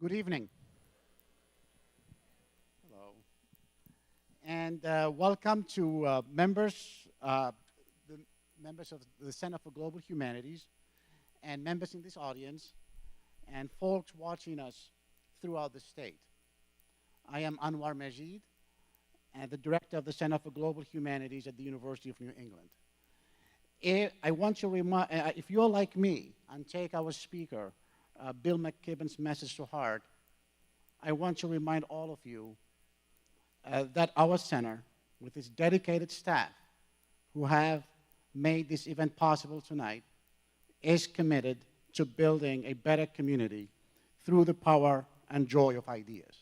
Good evening. Hello. And welcome to the members of the Center for Global Humanities, and members in this audience, and folks watching us throughout the state. I am Anwar Majid, and the director of the Center for Global Humanities at the University of New England. I want to remind, if you're like me and take our speaker, Bill McKibben's message to heart, I want to remind all of you that our center, with its dedicated staff who have made this event possible tonight, is committed to building a better community through the power and joy of ideas.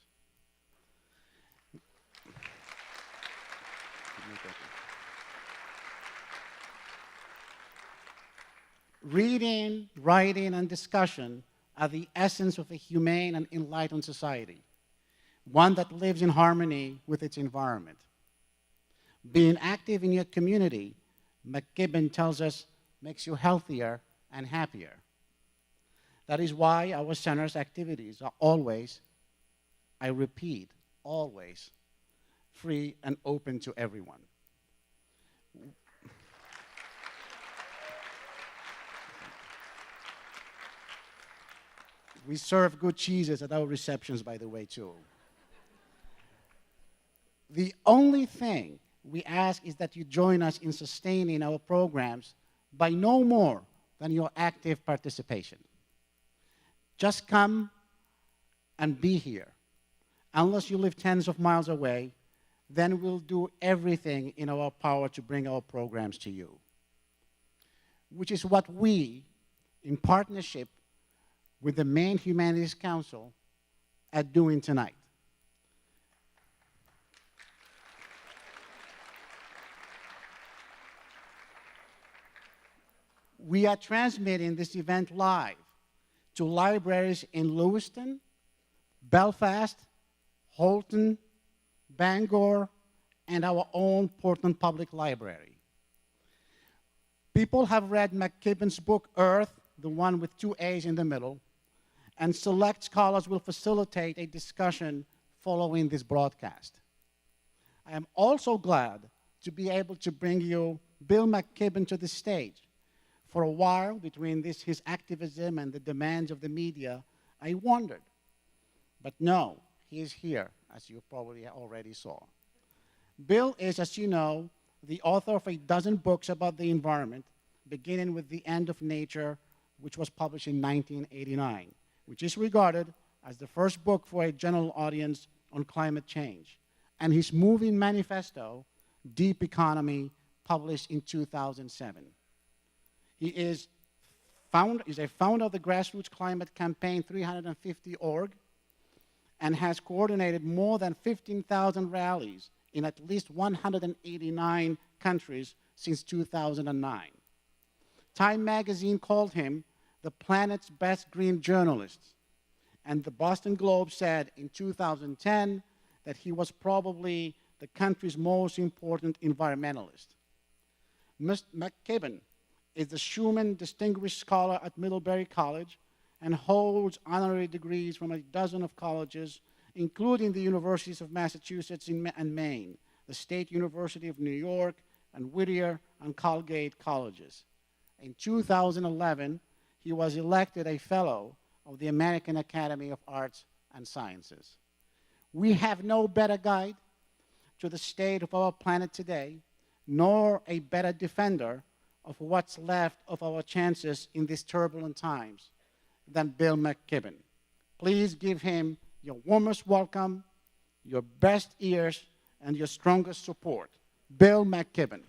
Reading, writing, and discussion are the essence of a humane and enlightened society, one that lives in harmony with its environment. Being active in your community, McKibben tells us, makes you healthier and happier. That is why our center's activities are always, I repeat, always free and open to everyone. We serve good cheeses at our receptions, by the way, too. The only thing we ask is that you join us in sustaining our programs by no more than your active participation. Just come and be here. Unless you live tens of miles away, then we'll do everything in our power to bring our programs to you, which is what we, in partnership with the Maine Humanities Council, are doing tonight. We are transmitting this event live to libraries in Lewiston, Belfast, Holton, Bangor, and our own Portland Public Library. People have read McKibben's book, Earth, the one with 2 A's in the middle, and select scholars will facilitate a discussion following this broadcast. I am also glad to be able to bring you Bill McKibben to the stage. For a while, between his activism and the demands of the media, I wondered. But no, he is here, as you probably already saw. Bill is, as you know, the author of a dozen books about the environment, beginning with The End of Nature, which was published in 1989, which is regarded as the first book for a general audience on climate change, and his moving manifesto, Deep Economy, published in 2007. He is a founder of the grassroots climate campaign 350.org and has coordinated more than 15,000 rallies in at least 189 countries since 2009. Time magazine called him the planet's best green journalist, and the Boston Globe said in 2010 that he was probably the country's most important environmentalist. Mr. McKibben is the Schumann Distinguished Scholar at Middlebury College and holds honorary degrees from a dozen of colleges, including the Universities of Massachusetts and Maine, the State University of New York, and Whittier and Colgate colleges. In 2011, he was elected a Fellow of the American Academy of Arts and Sciences. We have no better guide to the state of our planet today, nor a better defender of what's left of our chances in these turbulent times than Bill McKibben. Please give him your warmest welcome, your best ears, and your strongest support. Bill McKibben.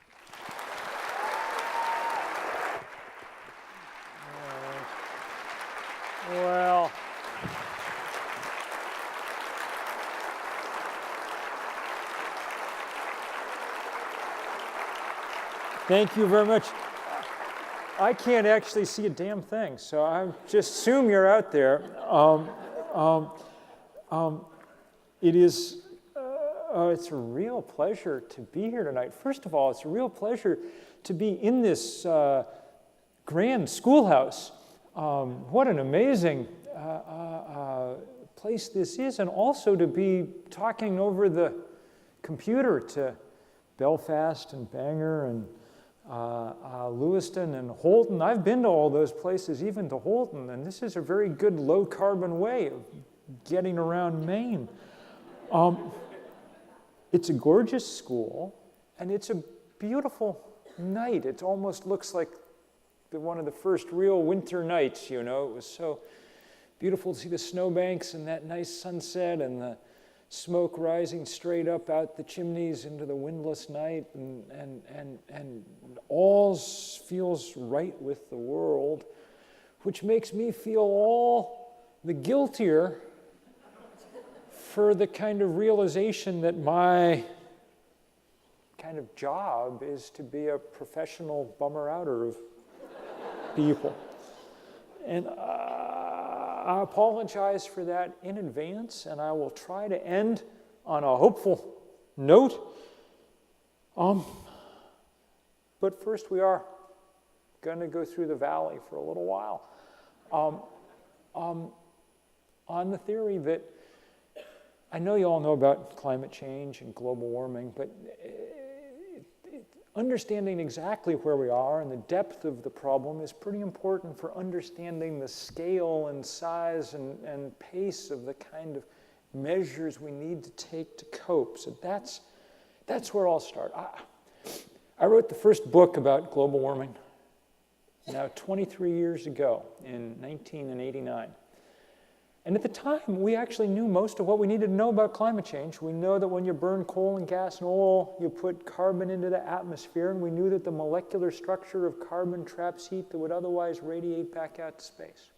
Well, thank you very much. I can't actually see a damn thing, so I just assume you're out there. It's a real pleasure to be here tonight. First of all, it's a real pleasure to be in this grand schoolhouse. What an amazing place this is, and also to be talking over the computer to Belfast and Bangor and Lewiston and Holton. I've been to all those places, even to Holton, and this is a very good low-carbon way of getting around Maine. It's a gorgeous school, and it's a beautiful night. It almost looks like one of the first real winter nights, you know. It was so beautiful to see the snowbanks and that nice sunset and the smoke rising straight up out the chimneys into the windless night, and all feels right with the world, which makes me feel all the guiltier for the kind of realization that my kind of job is to be a professional bummer-outer of people. And I apologize for that in advance, and I will try to end on a hopeful note. But first we are going to go through the valley for a little while on the theory that I know you all know about climate change and global warming, but understanding exactly where we are and the depth of the problem is pretty important for understanding the scale and size and pace of the kind of measures we need to take to cope. So that's where I'll start. I wrote the first book about global warming now 23 years ago in 1989. And at the time, we actually knew most of what we needed to know about climate change. We know that when you burn coal and gas and oil, you put carbon into the atmosphere, and we knew that the molecular structure of carbon traps heat that would otherwise radiate back out to space.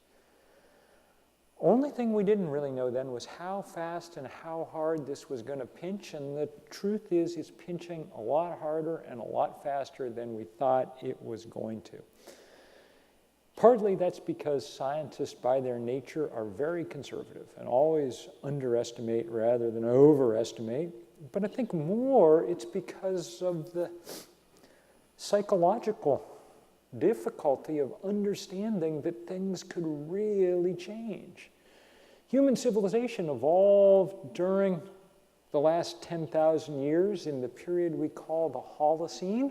Only thing we didn't really know then was how fast and how hard this was going to pinch, and the truth is it's pinching a lot harder and a lot faster than we thought it was going to. Partly that's because scientists, by their nature, are very conservative and always underestimate rather than overestimate. But I think more it's because of the psychological difficulty of understanding that things could really change. Human civilization evolved during the last 10,000 years in the period we call the Holocene,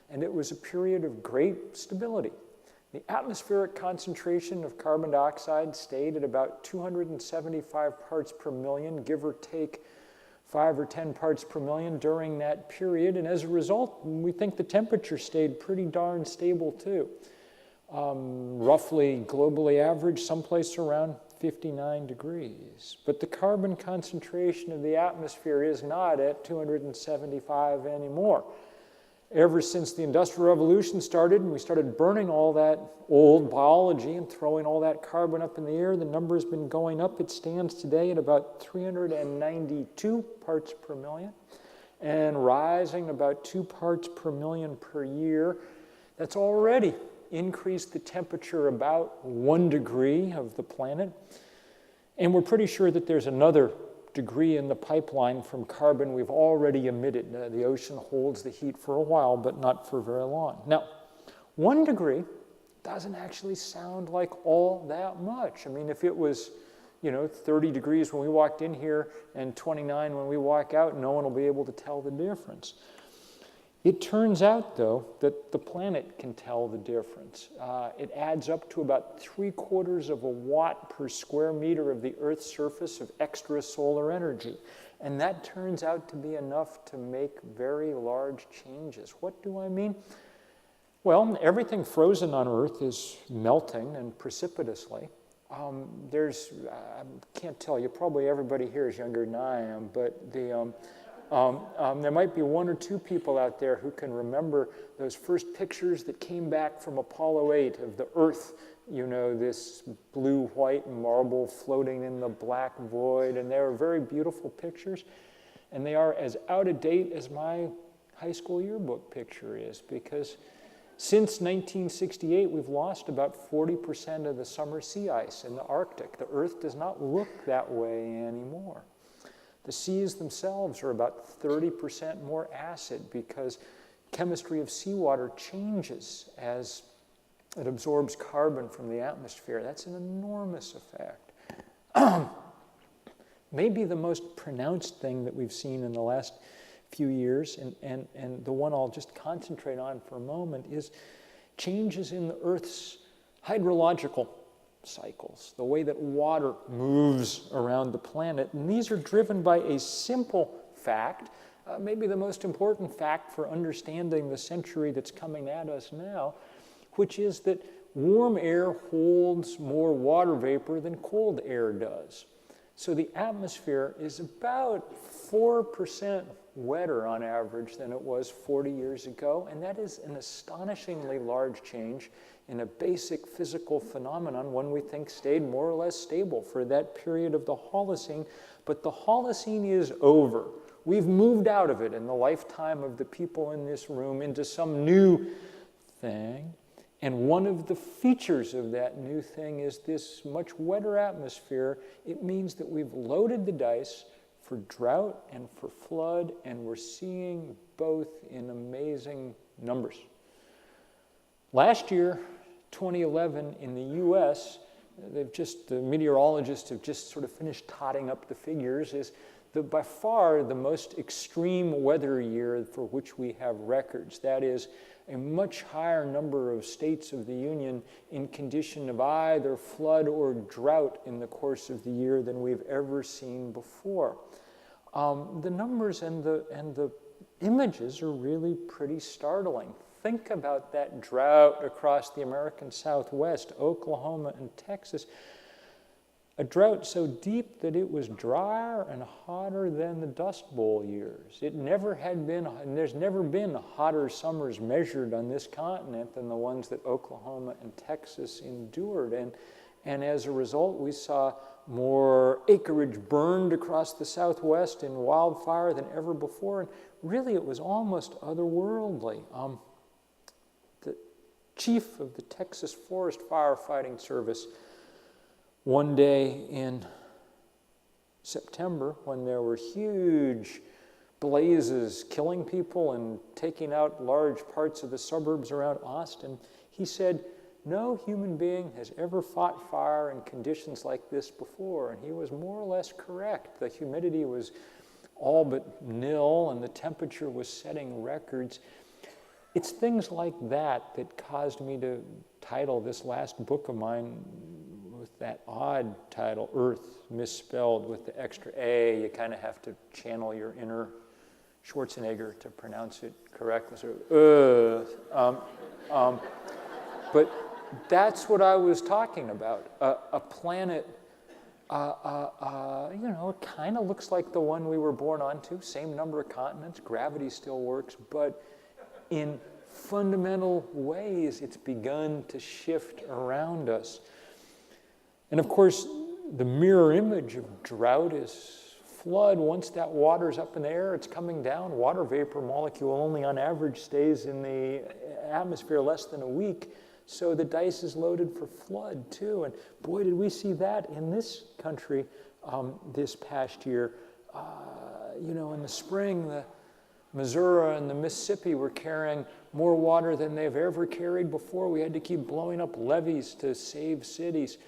and it was a period of great stability. The atmospheric concentration of carbon dioxide stayed at about 275 parts per million, give or take 5 or 10 parts per million during that period. And as a result, we think the temperature stayed pretty darn stable too. Roughly globally average, someplace around 59 degrees. But the carbon concentration of the atmosphere is not at 275 anymore. Ever since the Industrial Revolution started and we started burning all that old biology and throwing all that carbon up in the air, the number has been going up. It stands today at about 392 parts per million and rising about 2 parts per million per year. That's already increased the temperature about 1 degree of the planet. And we're pretty sure that there's another degree in the pipeline from carbon we've already emitted. The ocean holds the heat for a while, but not for very long. Now, 1 degree doesn't actually sound like all that much. I mean, if it was, 30 degrees when we walked in here and 29 when we walk out, no one will be able to tell the difference. It turns out, though, that the planet can tell the difference. It adds up to about 3/4 of a watt per square meter of the Earth's surface of extra solar energy. And that turns out to be enough to make very large changes. What do I mean? Well, everything frozen on Earth is melting and precipitously. I can't tell you, probably everybody here is younger than I am, but there might be 1 or 2 people out there who can remember those first pictures that came back from Apollo 8 of the Earth, this blue-white marble floating in the black void, and they were very beautiful pictures, and they are as out of date as my high school yearbook picture is, because since 1968, we've lost about 40% of the summer sea ice in the Arctic. The Earth does not look that way anymore. The seas themselves are about 30% more acid because chemistry of seawater changes as it absorbs carbon from the atmosphere. That's an enormous effect. maybe the most pronounced thing that we've seen in the last few years, and the one I'll just concentrate on for a moment, is changes in the Earth's hydrological cycles, the way that water moves around the planet. And these are driven by a simple fact, maybe the most important fact for understanding the century that's coming at us now, which is that warm air holds more water vapor than cold air does. So the atmosphere is about 4% wetter on average than it was 40 years ago, and that is an astonishingly large change in a basic physical phenomenon, one we think stayed more or less stable for that period of the Holocene. But the Holocene is over. We've moved out of it in the lifetime of the people in this room into some new thing. And one of the features of that new thing is this much wetter atmosphere. It means that we've loaded the dice for drought and for flood, and we're seeing both in amazing numbers. Last year, 2011, in the US, the meteorologists have just sort of finished totting up the figures, is by far the most extreme weather year for which we have records. That is, a much higher number of states of the Union in condition of either flood or drought in the course of the year than we've ever seen before. The numbers and the images are really pretty startling. Think about that drought across the American Southwest, Oklahoma and Texas. A drought so deep that it was drier and hotter than the Dust Bowl years. It never had been, and there's never been hotter summers measured on this continent than the ones that Oklahoma and Texas endured. And as a result, we saw more acreage burned across the Southwest in wildfire than ever before. And really, it was almost otherworldly. The chief of the Texas Forest Firefighting Service, one day in September, when there were huge blazes killing people and taking out large parts of the suburbs around Austin, he said, "No human being has ever fought fire in conditions like this before." And he was more or less correct. The humidity was all but nil, and the temperature was setting records. It's things like that that caused me to title this last book of mine with that odd title, Earth, misspelled with the extra A. You kind of have to channel your inner Schwarzenegger to pronounce it correctly. So, but that's what I was talking about. A planet, it kind of looks like the one we were born onto, same number of continents, gravity still works, but in fundamental ways, it's begun to shift around us. And of course, the mirror image of drought is flood. Once that water's up in the air, it's coming down. Water vapor molecule only on average stays in the atmosphere less than a week. So the dice is loaded for flood too. And boy, did we see that in this country this past year. In the spring, the Missouri and the Mississippi were carrying more water than they've ever carried before. We had to keep blowing up levees to save cities.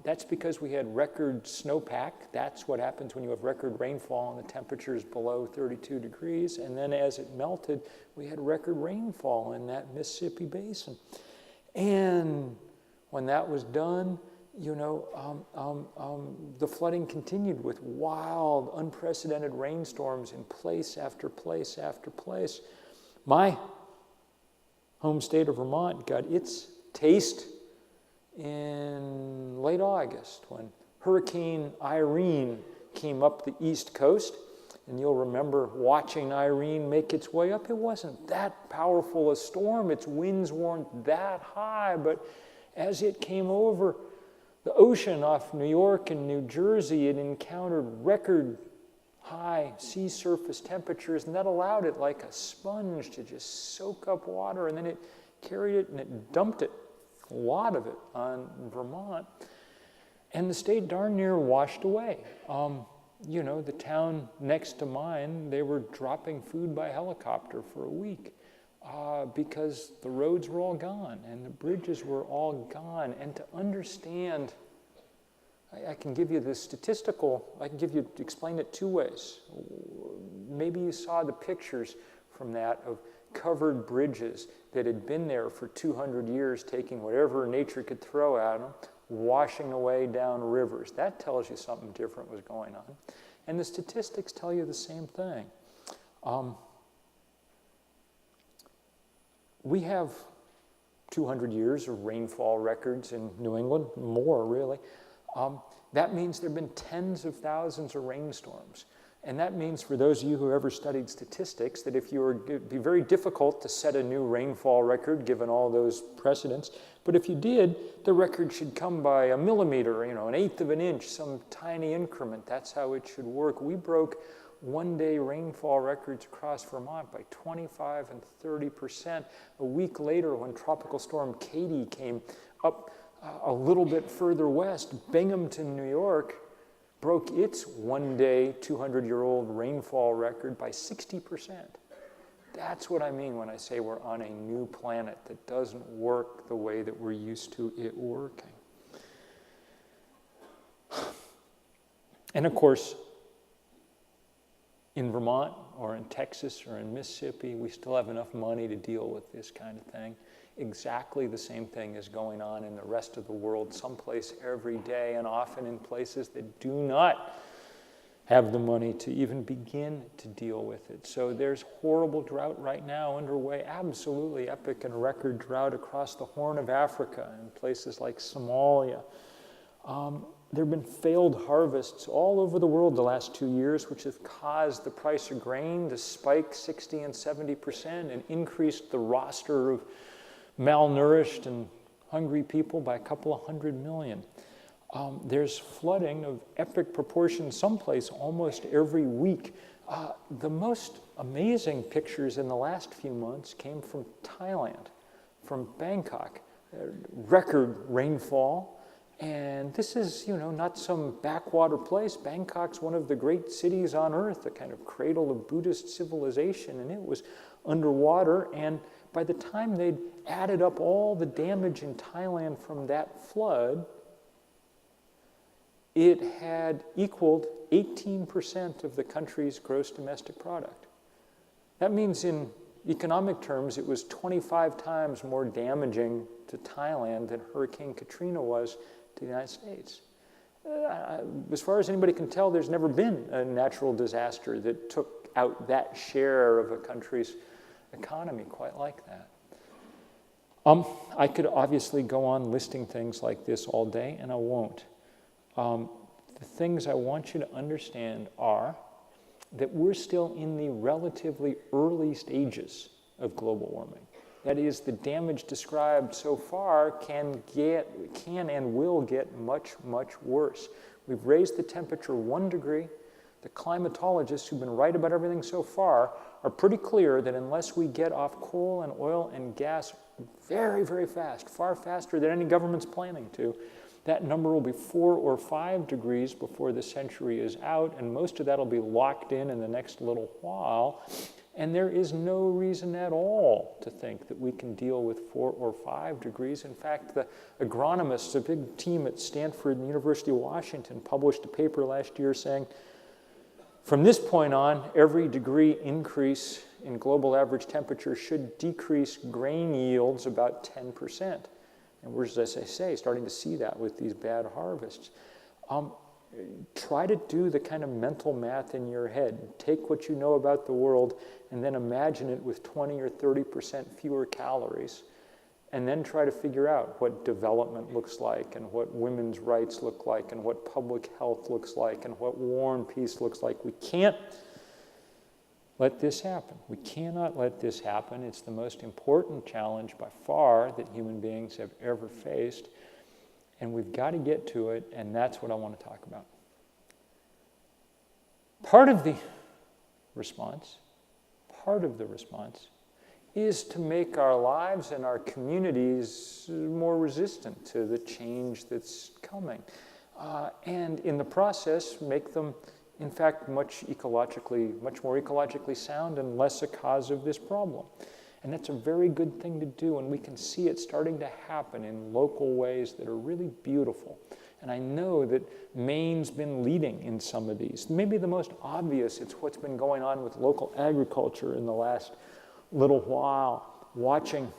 That's because we had record snowpack. That's what happens when you have record rainfall and the temperature is below 32 degrees. And then as it melted, we had record rainfall in that Mississippi basin. And when that was done, the flooding continued with wild, unprecedented rainstorms in place after place after place. My home state of Vermont got its taste in late August when Hurricane Irene came up the East Coast. And you'll remember watching Irene make its way up. It wasn't that powerful a storm. Its winds weren't that high. But as it came over the ocean off New York and New Jersey, it encountered record high sea surface temperatures, and that allowed it like a sponge to just soak up water, and then it carried it and it dumped it, a lot of it, on Vermont. And the state darn near washed away. The town next to mine, they were dropping food by helicopter for a week because the roads were all gone and the bridges were all gone. And to understand I can give you the statistical, explain it two ways. Maybe you saw the pictures from that of covered bridges that had been there for 200 years, taking whatever nature could throw at them, washing away down rivers. That tells you something different was going on. And the statistics tell you the same thing. We have 200 years of rainfall records in New England, more really. That means there have been tens of thousands of rainstorms. And that means for those of you who ever studied statistics that it'd be very difficult to set a new rainfall record given all those precedents. But if you did, the record should come by a millimeter, an eighth of an inch, some tiny increment. That's how it should work. We broke one-day rainfall records across Vermont by 25 and 30%. A week later, when Tropical Storm Katie came up a little bit further west, Binghamton, New York, broke its one-day, 200-year-old rainfall record by 60%. That's what I mean when I say we're on a new planet that doesn't work the way that we're used to it working. And of course, in Vermont or in Texas or in Mississippi, we still have enough money to deal with this kind of thing. Exactly the same thing is going on in the rest of the world, someplace every day, and often in places that do not have the money to even begin to deal with it. So there's horrible drought right now underway, absolutely epic and record drought across the Horn of Africa in places like Somalia. There have been failed harvests all over the world the last 2 years, which have caused the price of grain to spike 60 and 70% and increased the roster of malnourished and hungry people by a couple of 100 million. There's flooding of epic proportions someplace almost every week. The most amazing pictures in the last few months came from Thailand, from Bangkok. Record rainfall. And this is, not some backwater place. Bangkok's one of the great cities on earth, the kind of cradle of Buddhist civilization, and it was underwater. And by the time they'd added up all the damage in Thailand from that flood, it had equaled 18% of the country's gross domestic product. That means in economic terms, it was 25 times more damaging to Thailand than Hurricane Katrina was to the United States. As far as anybody can tell, there's never been a natural disaster that took out that share of a country's economy quite like that. I could obviously go on listing things like this all day, and I won't. The things I want you to understand are that we're still in the relatively early stages of global warming. That is, the damage described so far can and will get much, much worse. We've raised the temperature 1 degree. The climatologists who've been right about everything so far are pretty clear that unless we get off coal and oil and gas very, very fast, far faster than any government's planning to, that number will be 4 or 5 degrees before the century is out, and most of that will be locked in the next little while. And there is no reason at all to think that we can deal with 4 or 5 degrees. In fact, the agronomists, a big team at Stanford and the University of Washington, published a paper last year saying, from this point on, every degree increase in global average temperature should decrease grain yields about 10%. And we're, as I say, starting to see that with these bad harvests. Try to do the kind of mental math in your head. Take what you know about the world and then imagine it with 20 or 30% fewer calories. And then try to figure out what development looks like and what women's rights look like and what public health looks like and what war and peace looks like. We can't let this happen. We cannot let this happen. It's the most important challenge by far that human beings have ever faced. And we've got to get to it, and that's what I want to talk about. Part of the response is to make our lives and our communities more resistant to the change that's coming. And in the process, make them, in fact, much more ecologically sound and less a cause of this problem. And that's a very good thing to do, and we can see it starting to happen in local ways that are really beautiful. And I know that Maine's been leading in some of these. Maybe the most obvious, it's what's been going on with local agriculture in the last little while, watching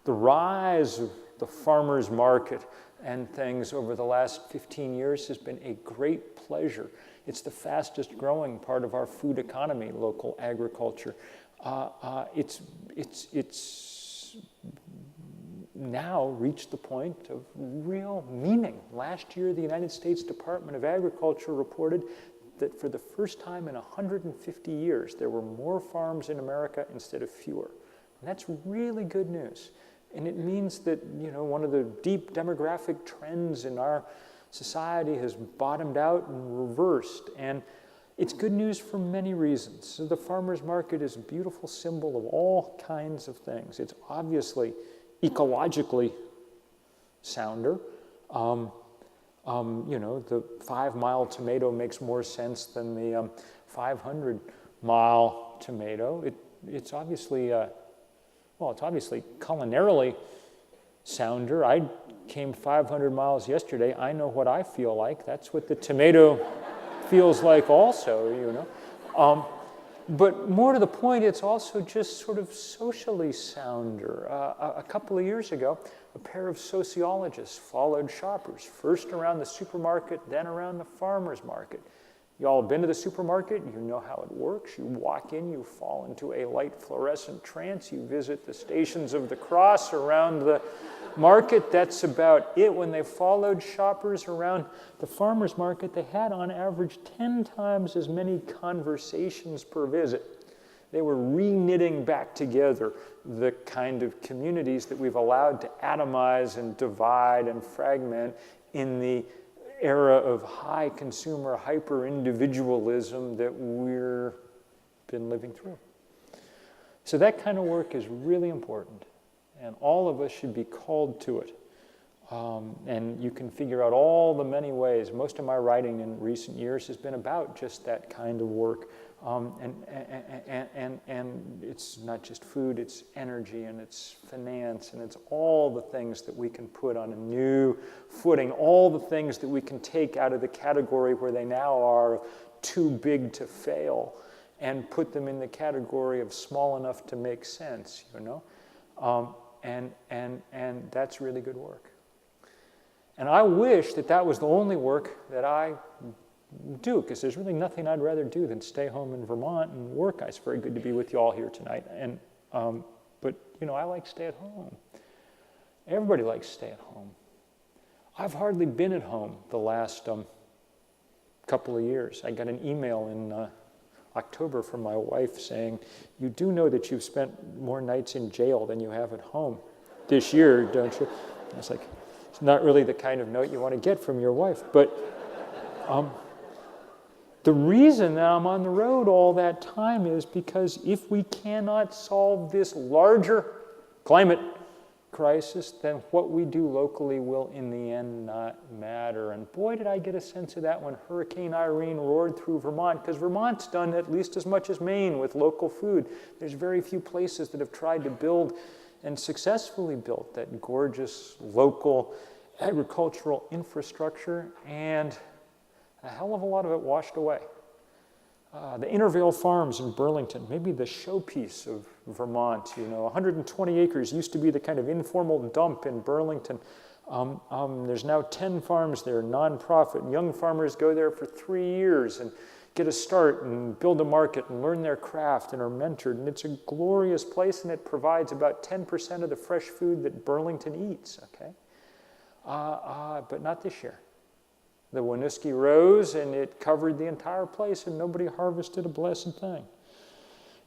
the rise of the farmer's market and things over the last 15 years has been a great pleasure. It's the fastest growing part of our food economy, local agriculture. It's now reached the point of real meaning. Last year, the United States Department of Agriculture reported that for the first time in 150 years, there were more farms in America instead of fewer. And that's really good news. And it means that, one of the deep demographic trends in our society has bottomed out and reversed. And it's good news for many reasons. So the farmer's market is a beautiful symbol of all kinds of things. It's obviously ecologically sounder. The 5-mile tomato makes more sense than the 500-mile tomato. It's obviously culinarily sounder. I came 500 miles yesterday. I know what I feel like. That's what the tomato feels like also, But more to the point, it's also just sort of socially sounder. A couple of years ago, a pair of sociologists followed shoppers, first around the supermarket, then around the farmer's market. You all been to the supermarket, you know how it works. You walk in, you fall into a light fluorescent trance, you visit the Stations of the Cross around the market. That's about it. When they followed shoppers around the farmer's market, they had on average 10 times as many conversations per visit. They were re-knitting back together the kind of communities that we've allowed to atomize and divide and fragment in the era of high consumer hyper-individualism that we've been living through. So that kind of work is really important, and all of us should be called to it. And you can figure out all the many ways. Most of my writing in recent years has been about just that kind of work. And it's not just food, it's energy, and it's finance, and it's all the things that we can put on a new footing, all the things that we can take out of the category where they now are too big to fail and put them in the category of small enough to make sense, and that's really good work. And I wish that was the only work that I do, because there's really nothing I'd rather do than stay home in Vermont and work. It's very good to be with you all here tonight. And but I like stay at home. Everybody likes stay at home. I've hardly been at home the last couple of years. I got an email in October from my wife saying, "You do know that you've spent more nights in jail than you have at home this year, don't you?" I was like, it's not really the kind of note you want to get from your wife, but the reason that I'm on the road all that time is because if we cannot solve this larger climate crisis, then what we do locally will in the end not matter. And boy, did I get a sense of that when Hurricane Irene roared through Vermont, because Vermont's done at least as much as Maine with local food. There's very few places that have tried to build and successfully built that gorgeous local agricultural infrastructure, and a hell of a lot of it washed away. The Intervale Farms in Burlington, maybe the showpiece of Vermont, 120 acres used to be the kind of informal dump in Burlington. There's now 10 farms there, nonprofit. Young farmers go there for 3 years and get a start and build a market and learn their craft and are mentored. And it's a glorious place, and it provides about 10% of the fresh food that Burlington eats, okay? But not this year. The Winooski rose, and it covered the entire place, and nobody harvested a blessed thing.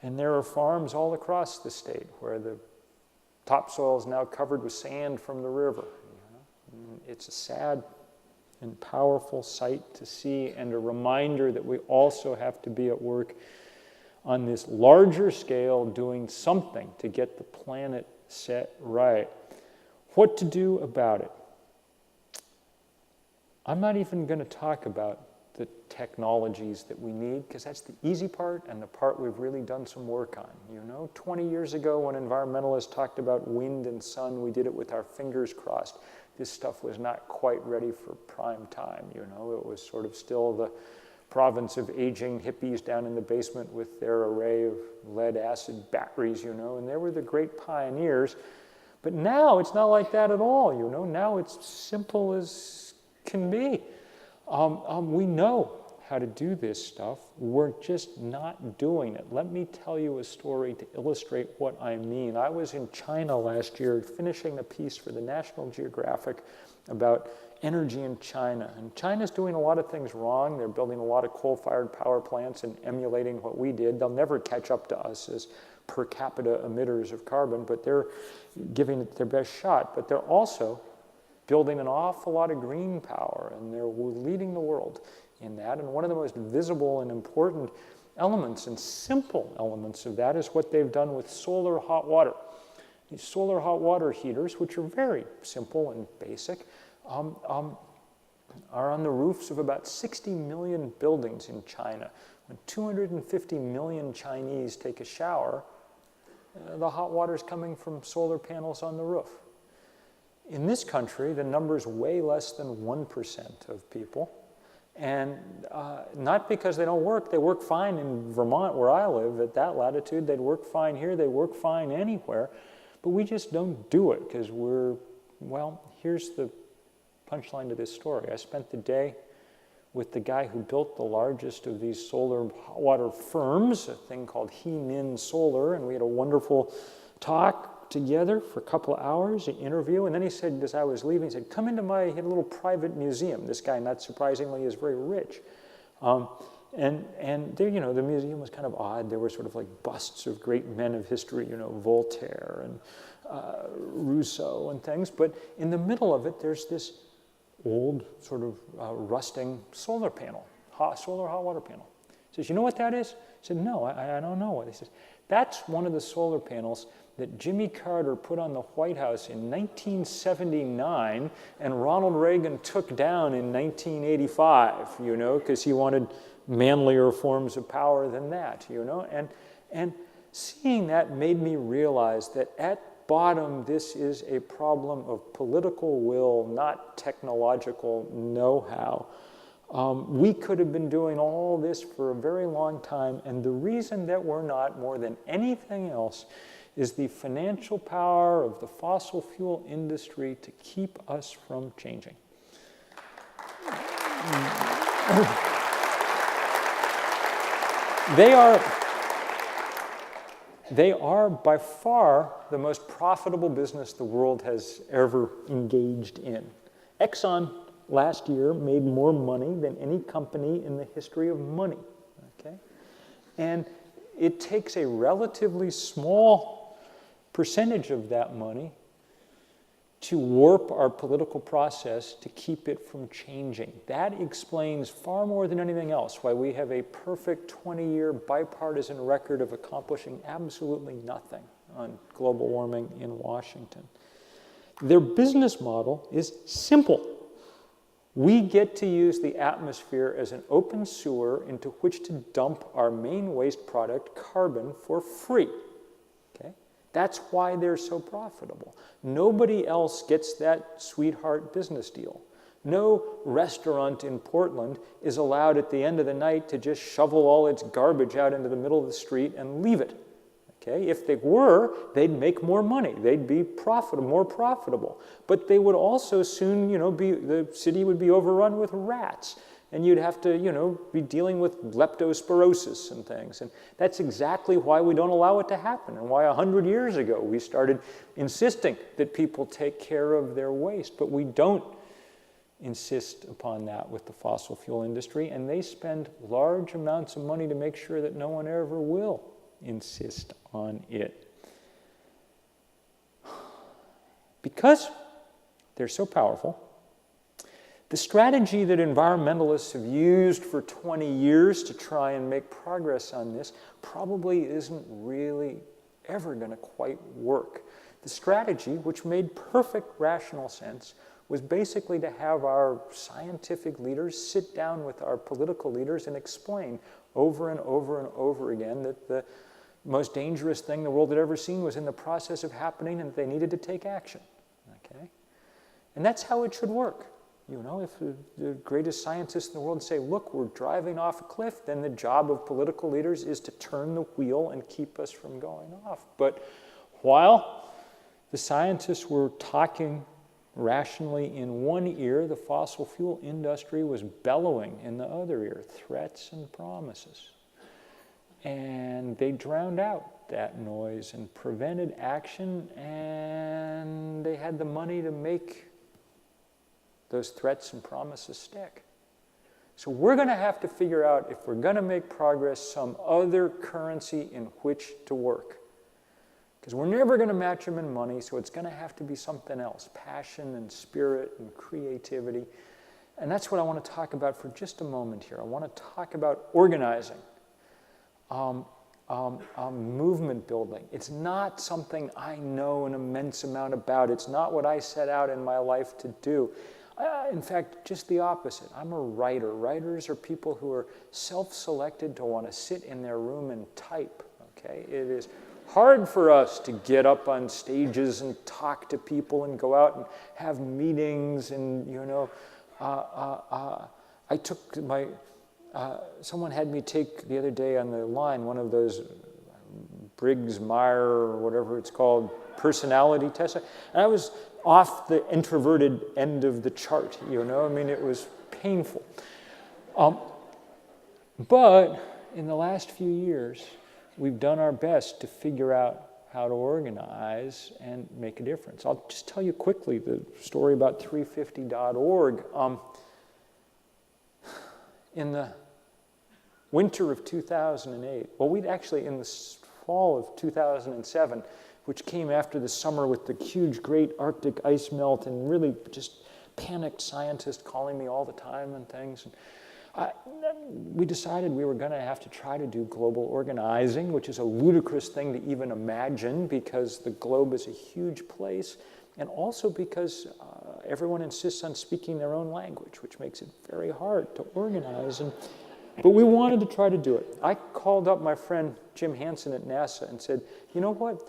And there are farms all across the state where the topsoil is now covered with sand from the river. It's a sad and powerful sight to see, and a reminder that we also have to be at work on this larger scale doing something to get the planet set right. What to do about it? I'm not even going to talk about the technologies that we need, because that's the easy part and the part we've really done some work on. 20 years ago when environmentalists talked about wind and sun, we did it with our fingers crossed. This stuff was not quite ready for prime time. It was sort of still the province of aging hippies down in the basement with their array of lead acid batteries, and they were the great pioneers. But now it's not like that at all, Now it's simple as can be. We know how to do this stuff. We're just not doing it. Let me tell you a story to illustrate what I mean. I was in China last year finishing a piece for the National Geographic about energy in China. And China's doing a lot of things wrong. They're building a lot of coal-fired power plants and emulating what we did. They'll never catch up to us as per capita emitters of carbon, but they're giving it their best shot. But they're also building an awful lot of green power, and they're leading the world in that. And one of the most visible and important elements and simple elements of that is what they've done with solar hot water. These solar hot water heaters, which are very simple and basic, are on the roofs of about 60 million buildings in China. When 250 million Chinese take a shower, the hot water is coming from solar panels on the roof. In this country, the number is way less than 1% of people. And not because they don't work. They work fine in Vermont, where I live, at that latitude. They'd work fine here. They work fine anywhere. But we just don't do it because here's the punchline to this story. I spent the day with the guy who built the largest of these solar hot water firms, a thing called Hemin Solar, and we had a wonderful talk together for a couple of hours, an interview, and then he said, as I was leaving, he said, come into my little private museum. This guy, not surprisingly, is very rich. And there, the museum was kind of odd. There were sort of like busts of great men of history, Voltaire and Rousseau and things, but in the middle of it, there's this old sort of rusting solar panel, solar hot water panel. He says, you know what that is? I said, no, I don't know what. He says, that's one of the solar panels that Jimmy Carter put on the White House in 1979 and Ronald Reagan took down in 1985, because he wanted manlier forms of power than that, And seeing that made me realize that at bottom, this is a problem of political will, not technological know-how. We could have been doing all this for a very long time, and the reason that we're not, more than anything else, is the financial power of the fossil fuel industry to keep us from changing. They are by far the most profitable business the world has ever engaged in. Exxon last year made more money than any company in the history of money. Okay? And it takes a relatively small percentage of that money to warp our political process to keep it from changing. That explains far more than anything else why we have a perfect 20-year bipartisan record of accomplishing absolutely nothing on global warming in Washington. Their business model is simple. We get to use the atmosphere as an open sewer into which to dump our main waste product, carbon, for free. Okay? That's why they're so profitable. Nobody else gets that sweetheart business deal. No restaurant in Portland is allowed at the end of the night to just shovel all its garbage out into the middle of the street and leave it. Okay? If they were, they'd make more money. They'd be more profitable. But they would also soon, the city would be overrun with rats. And you'd have to, be dealing with leptospirosis and things. And that's exactly why we don't allow it to happen, and why 100 years ago we started insisting that people take care of their waste. But we don't insist upon that with the fossil fuel industry, and they spend large amounts of money to make sure that no one ever will insist on it. Because they're so powerful, the strategy that environmentalists have used for 20 years to try and make progress on this probably isn't really ever going to quite work. The strategy, which made perfect rational sense, was basically to have our scientific leaders sit down with our political leaders and explain over and over and over again that the most dangerous thing the world had ever seen was in the process of happening and they needed to take action. Okay? And that's how it should work. You know, if the greatest scientists in the world say, look, we're driving off a cliff, then the job of political leaders is to turn the wheel and keep us from going off. But while the scientists were talking rationally in one ear, the fossil fuel industry was bellowing in the other ear, threats and promises. And they drowned out that noise and prevented action, and they had the money to make those threats and promises stick. So we're going to have to figure out, if we're going to make progress, some other currency in which to work. Because we're never going to match them in money, so it's going to have to be something else, passion and spirit and creativity. And that's what I want to talk about for just a moment here. I want to talk about organizing, movement building. It's not something I know an immense amount about. It's not what I set out in my life to do. In fact, just the opposite. I'm a writer. Writers are people who are self-selected to want to sit in their room and type. Okay? It is hard for us to get up on stages and talk to people and go out and have meetings and, you know, I took my, someone had me take the other day on the line one of those Briggs-Meyer or whatever it's called, personality tests. And I was off the introverted end of the chart, you know? I mean, it was painful. But in the last few years, we've done our best to figure out how to organize and make a difference. I'll just tell you quickly the story about 350.org. In the winter of 2008, well, we'd actually, in the fall of 2007, which came after the summer with the huge, great Arctic ice melt and really just panicked scientists calling me all the time and things. We decided we were going to have to try to do global organizing, which is a ludicrous thing to even imagine because the globe is a huge place, and also because everyone insists on speaking their own language, which makes it very hard to organize. But we wanted to try to do it. I called up my friend Jim Hansen at NASA and said, you know what?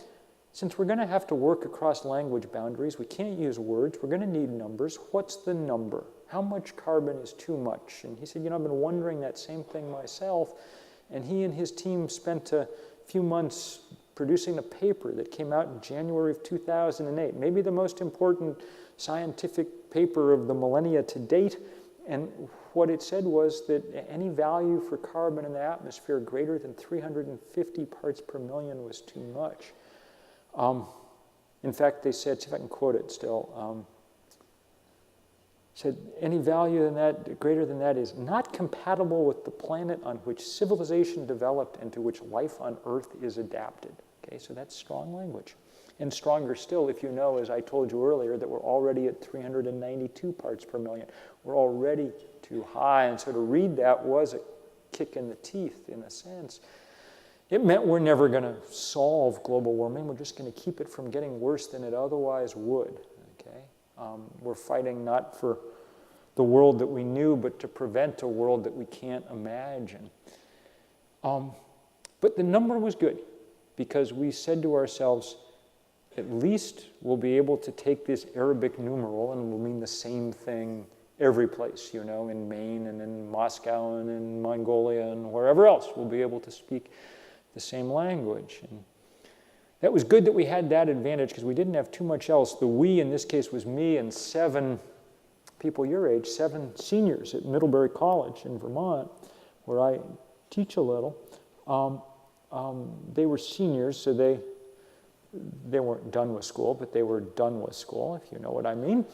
Since we're going to have to work across language boundaries, we can't use words, we're going to need numbers. What's the number? How much carbon is too much? And he said, you know, I've been wondering that same thing myself. And he and his team spent a few months producing a paper that came out in January of 2008, maybe the most important scientific paper of the millennia to date. And what it said was that any value for carbon in the atmosphere greater than 350 parts per million was too much. In fact, they said, see if I can quote it still, said any value in that, greater than that is not compatible with the planet on which civilization developed and to which life on Earth is adapted. Okay, so that's strong language. And stronger still if you know, as I told you earlier, that we're already at 392 parts per million. We're already too high, and so to read that was a kick in the teeth in a sense. It meant we're never going to solve global warming. We're just going to keep it from getting worse than it otherwise would. Okay? We're fighting not for the world that we knew, but to prevent a world that we can't imagine. But the number was good because we said to ourselves, at least we'll be able to take this Arabic numeral and we'll mean the same thing every place, you know, in Maine and in Moscow and in Mongolia and wherever else. We'll be able to speak the same language. And that was good that we had that advantage because we didn't have too much else. The we in this case was me and 7 people your age, 7 seniors at Middlebury College in Vermont, where I teach a little. They were seniors, so they weren't done with school, but they were done with school, if you know what I mean.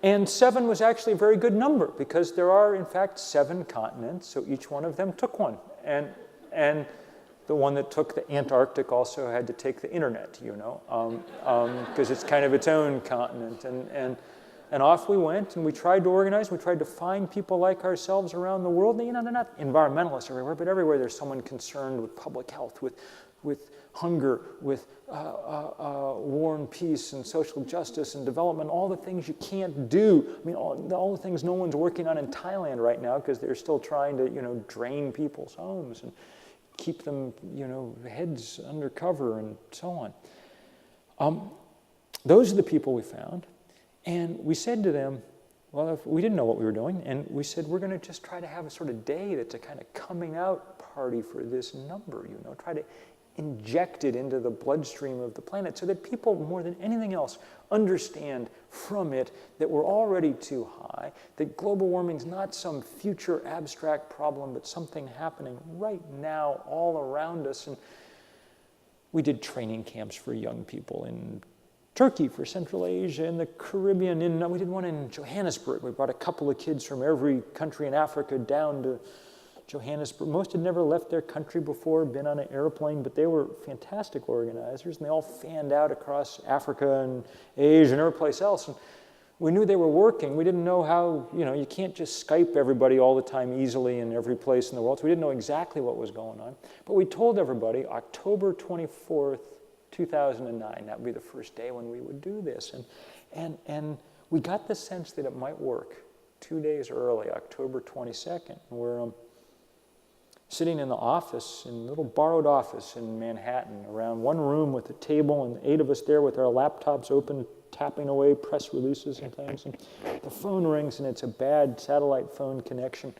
And 7 was actually a very good number because there are, in fact, 7 continents, so each one of them took one. And the one that took the Antarctic also had to take the internet, you know, because it's kind of its own continent. And off we went, and we tried to organize. We tried to find people like ourselves around the world. You know, they're not environmentalists everywhere, but everywhere there's someone concerned with public health, with hunger, with war and peace and social justice and development, all the things you can't do. I mean, all the things no one's working on in Thailand right now because they're still trying to, drain people's homes and keep them, heads under cover and so on. Those are the people we found. And we said to them, well, if we didn't know what we were doing, and we said, we're going to just try to have a sort of day that's a kind of coming out party for this number, try to inject it into the bloodstream of the planet so that people, more than anything else, understand from it that we're already too high, that global warming is not some future abstract problem, but something happening right now all around us. And we did training camps for young people in Turkey, for Central Asia, in the Caribbean. We did one in Johannesburg. We brought a couple of kids from every country in Africa down to Johannesburg. Most had never left their country before, been on an airplane, but they were fantastic organizers, and they all fanned out across Africa and Asia and every place else. And we knew they were working. We didn't know how, you can't just Skype everybody all the time easily in every place in the world, so we didn't know exactly what was going on. But we told everybody October 24th, 2009, that would be the first day when we would do this. And we got the sense that it might work 2 days early, October 22nd. We're sitting in the office, in a little borrowed office in Manhattan, around one room with a table and 8 of us there with our laptops open, tapping away press releases and things. And the phone rings, and it's a bad satellite phone connection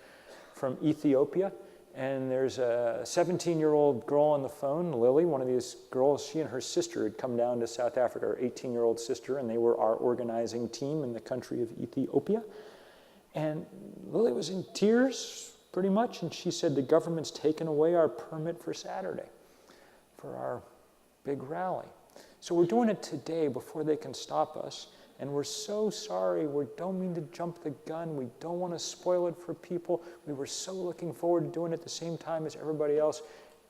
from Ethiopia. And there's a 17-year-old girl on the phone, Lily, one of these girls. She and her sister had come down to South Africa, her 18-year-old sister, and they were our organizing team in the country of Ethiopia. And Lily was in tears, pretty much, and she said, the government's taken away our permit for Saturday, for our big rally. So we're doing it today before they can stop us. And we're so sorry. We don't mean to jump the gun. We don't want to spoil it for people. We were so looking forward to doing it at the same time as everybody else.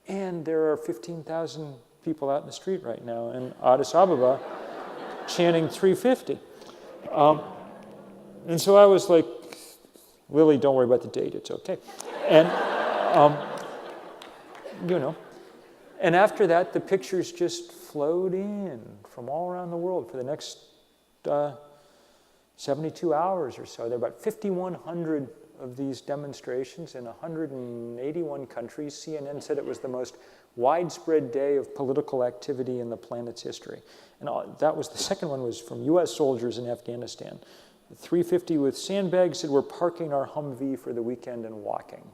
And there are 15,000 people out in the street right now in Addis Ababa chanting 350. And so I was like, Lily, don't worry about the date. It's okay. And, And after that, the pictures just flowed in from all around the world for the next 72 hours or so. There are about 5,100 of these demonstrations in 181 countries. CNN said it was the most widespread day of political activity in the planet's history. And that was, the second one was from US soldiers in Afghanistan. 350 with sandbags said, we're parking our Humvee for the weekend and walking,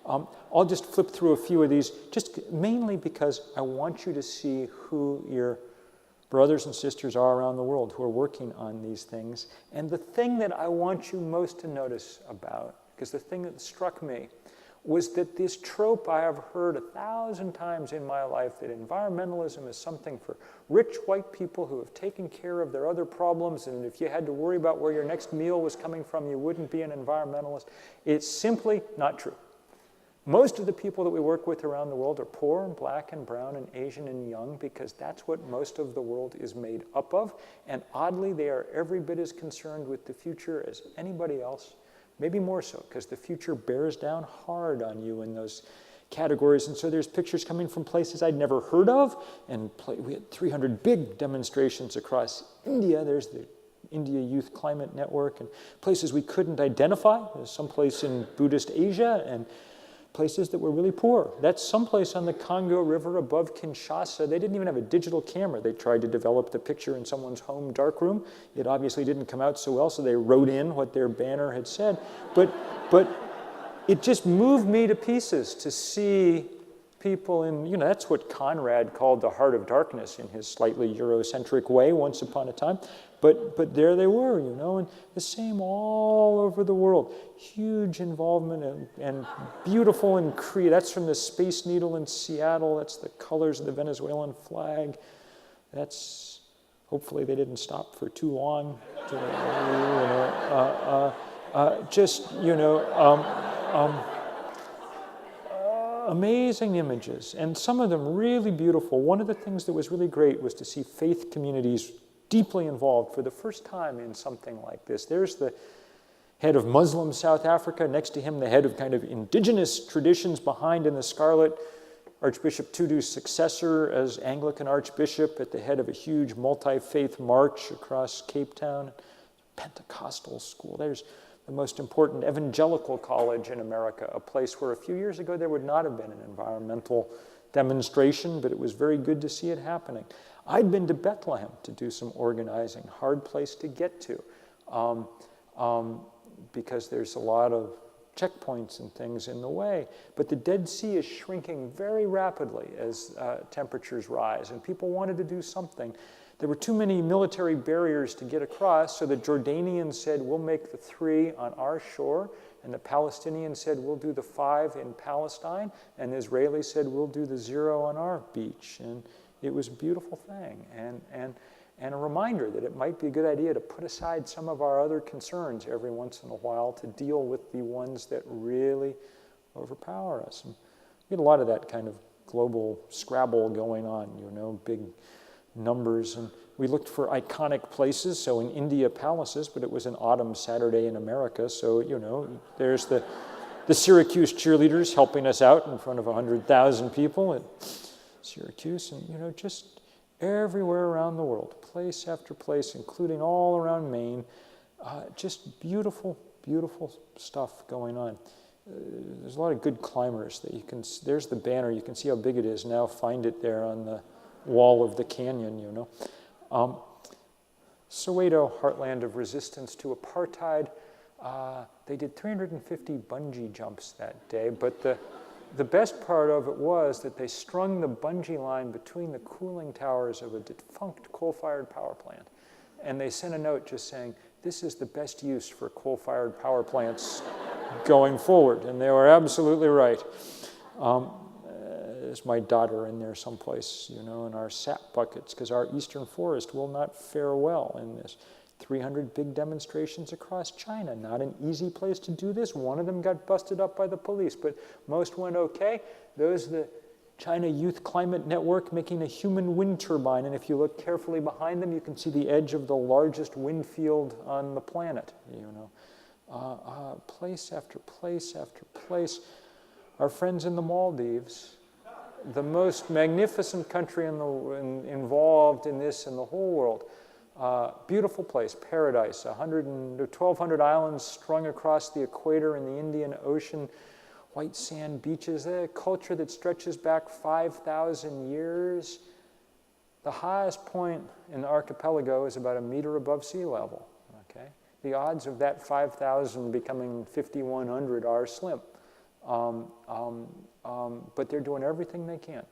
I'll just flip through a few of these, just mainly because I want you to see who your brothers and sisters are around the world who are working on these things. And the thing that I want you most to notice about, because the thing that struck me, was that this trope I have heard 1,000 times in my life, that environmentalism is something for rich white people who have taken care of their other problems, and if you had to worry about where your next meal was coming from, you wouldn't be an environmentalist. It's simply not true. Most of the people that we work with around the world are poor and black and brown and Asian and young, because that's what most of the world is made up of. And oddly, they are every bit as concerned with the future as anybody else, maybe more so, because the future bears down hard on you in those categories. And so there's pictures coming from places I'd never heard of, and we had 300 big demonstrations across India. There's the India Youth Climate Network, and places we couldn't identify. There's someplace in Buddhist Asia, and places that were really poor. That's someplace on the Congo River above Kinshasa. They didn't even have a digital camera. They tried to develop the picture in someone's home darkroom. It obviously didn't come out so well, so they wrote in what their banner had said. But it just moved me to pieces to see people in, that's what Conrad called the heart of darkness in his slightly Eurocentric way once upon a time. But there they were, and the same all over the world. Huge involvement and beautiful and that's from the Space Needle in Seattle. That's the colors of the Venezuelan flag. That's, hopefully they didn't stop for too long. Amazing images, and some of them really beautiful. One of the things that was really great was to see faith communities deeply involved for the first time in something like this. There's the head of Muslim South Africa, next to him the head of kind of indigenous traditions behind in the scarlet, Archbishop Tudu's successor as Anglican Archbishop at the head of a huge multi-faith march across Cape Town. Pentecostal school. There's the most important evangelical college in America, a place where a few years ago there would not have been an environmental demonstration, but it was very good to see it happening. I'd been to Bethlehem to do some organizing, hard place to get to, because there's a lot of checkpoints and things in the way. But the Dead Sea is shrinking very rapidly as temperatures rise, and people wanted to do something. There were too many military barriers to get across, so the Jordanians said, we'll make the 3 on our shore, and the Palestinians said, we'll do the 5 in Palestine, and the Israelis said, we'll do the 0 on our beach. And it was a beautiful thing, and a reminder that it might be a good idea to put aside some of our other concerns every once in a while to deal with the ones that really overpower us. And we had a lot of that kind of global Scrabble going on, big numbers, and we looked for iconic places. So in India, palaces, but it was an autumn Saturday in America, so there's the Syracuse cheerleaders helping us out in front of 100,000 people at Syracuse, and just everywhere around the world, place after place, including all around Maine, just beautiful, beautiful stuff going on. There's a lot of good climbers that you can. There's the banner. You can see how big it is now. Find it there on the wall of the canyon, Soweto, heartland of resistance to apartheid. They did 350 bungee jumps that day, but the best part of it was that they strung the bungee line between the cooling towers of a defunct coal-fired power plant. And they sent a note just saying, this is the best use for coal-fired power plants going forward. And they were absolutely right. There's my daughter in there someplace, in our sap buckets, because our eastern forest will not fare well in this. 300 big demonstrations across China. Not an easy place to do this. One of them got busted up by the police, but most went okay. There's the China Youth Climate Network making a human wind turbine, and if you look carefully behind them, you can see the edge of the largest wind field on the planet, place after place after place. Our friends in the Maldives, the most magnificent country involved in this in the whole world. Beautiful place, paradise, 1,200 islands strung across the equator in the Indian Ocean, white sand beaches, a culture that stretches back 5,000 years. The highest point in the archipelago is about 1 meter above sea level. Okay? The odds of that 5,000 becoming 5,100 are slim. But they're doing everything they can.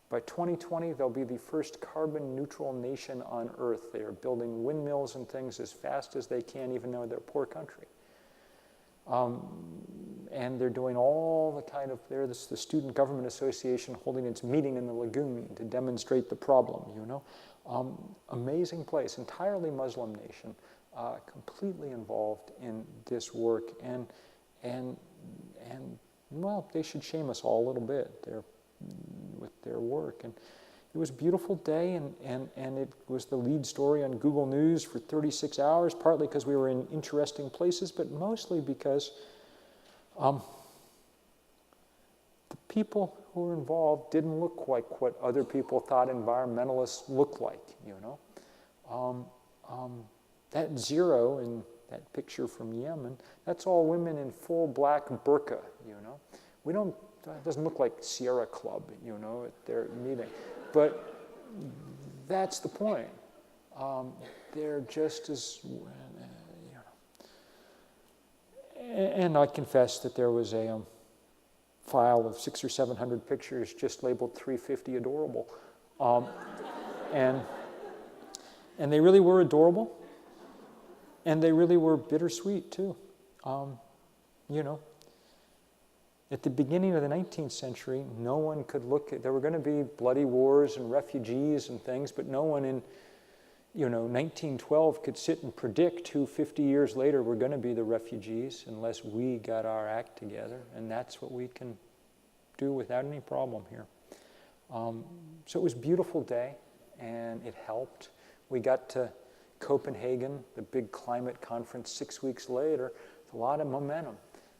By 2020, they'll be the first carbon neutral nation on Earth. They are building windmills and things as fast as they can, even though they're a poor country. And they're doing all the kind of, there's the Student Government Association holding its meeting in the lagoon to demonstrate the problem, Amazing place, entirely Muslim nation, completely involved in this work. And well, they should shame us all a little bit with their work. And it was a beautiful day, and it was the lead story on Google News for 36 hours, partly because we were in interesting places, but mostly because the people who were involved didn't look like what other people thought environmentalists looked like, That 0 in that picture from Yemen, that's all women in full black burqa, We don't, it doesn't look like Sierra Club, at their meeting. But that's the point. They're just as, And I confess that there was a file of 600 or 700 pictures just labeled 350 adorable. And they really were adorable. And they really were bittersweet, too. At the beginning of the 19th century, no one could look at, there were going to be bloody wars and refugees and things, but no one in, 1912 could sit and predict who 50 years later were going to be the refugees unless we got our act together. And that's what we can do without any problem here. So it was a beautiful day, and it helped. We got to Copenhagen, the big climate conference 6 weeks later, with a lot of momentum.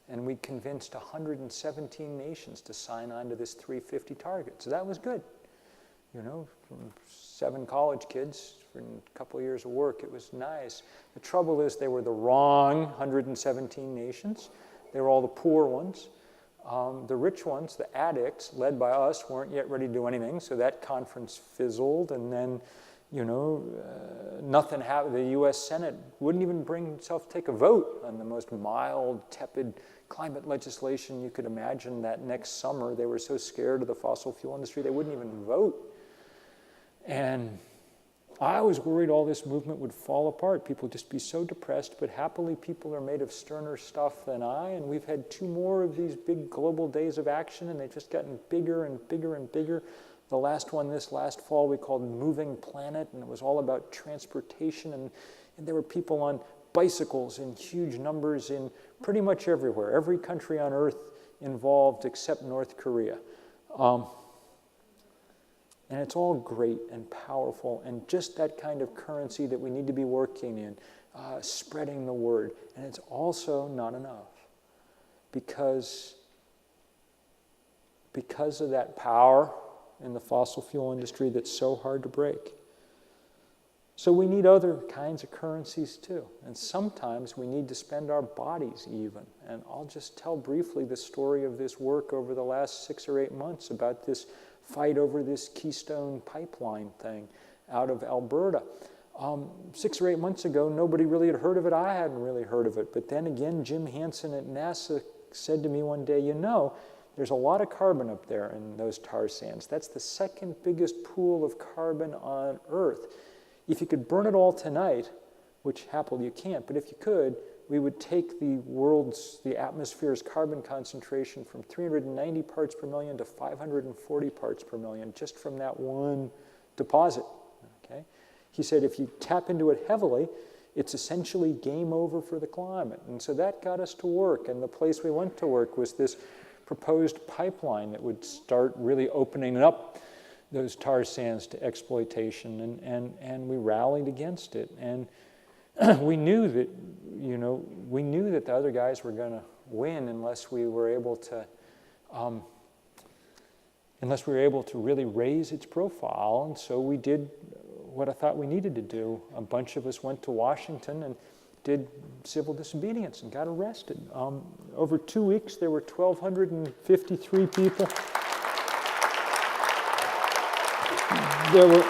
And we convinced 117 nations to sign on to this 350 target. So that was good. You know, from 7 college kids for a couple of years of work, it was nice. The trouble is they were the wrong 117 nations. They were all the poor ones. The rich ones, the addicts, led by us, weren't yet ready to do anything, so that conference fizzled, and then, you know, nothing happened. The U.S. Senate wouldn't even bring itself to take a vote on the most mild, tepid climate legislation you could imagine. That next summer, they were so scared of the fossil fuel industry, they wouldn't even vote. And I was worried all this movement would fall apart. People would just be so depressed, but happily people are made of sterner stuff than I, and we've had 2 more of these big global days of action, and they've just gotten bigger and bigger and bigger. The last one this last fall we called Moving Planet, and it was all about transportation, and there were people on bicycles in huge numbers in pretty much everywhere, every country on Earth involved except North Korea. And it's all great and powerful and just that kind of currency that we need to be working in, spreading the word. And it's also not enough because of that power in the fossil fuel industry that's so hard to break. So we need other kinds of currencies too. And sometimes we need to spend our bodies even. And I'll just tell briefly the story of this work over the last 6 or 8 months about this fight over this Keystone pipeline thing out of Alberta. 6 or 8 months ago, nobody really had heard of it. I hadn't really heard of it. But then again, Jim Hansen at NASA said to me one day, you know, there's a lot of carbon up there in those tar sands. That's the 2nd biggest pool of carbon on Earth. If you could burn it all tonight, which happily you can't, but if you could, we would take the atmosphere's carbon concentration from 390 parts per million to 540 parts per million just from that one deposit. Okay? He said if you tap into it heavily, it's essentially game over for the climate. And so that got us to work, and the place we went to work was this proposed pipeline that would start really opening up those tar sands to exploitation, and we rallied against it. And we knew that, you know, the other guys were going to win unless we were able to really raise its profile. And so we did what I thought we needed to do. A bunch of us went to Washington and did civil disobedience and got arrested. Over 2 weeks, there were 1,253 people. There were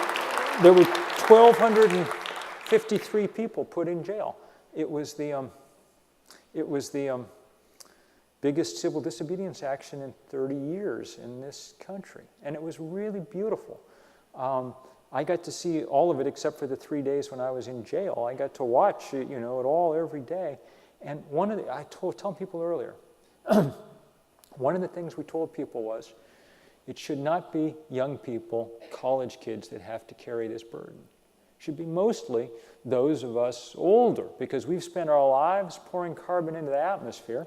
1,253 people put in jail. It was the biggest civil disobedience action in 30 years in this country, and it was really beautiful. I got to see all of it except for the 3 days when I was in jail. I got to watch it, you know, it all every day. And I told people earlier, one of the things we told people was, it should not be young people, college kids, that have to carry this burden. It should be mostly those of us older, because we've spent our lives pouring carbon into the atmosphere,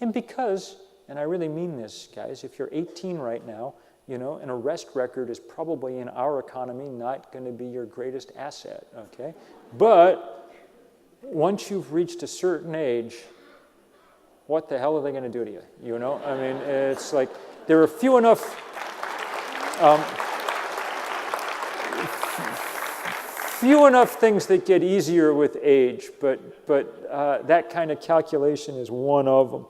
and because, and I really mean this, guys, if you're 18 right now, you know, an arrest record is probably in our economy not going to be your greatest asset, okay? But once you've reached a certain age, what the hell are they going to do to you? You know, I mean, it's like there are few enough things that get easier with age, but that kind of calculation is one of them.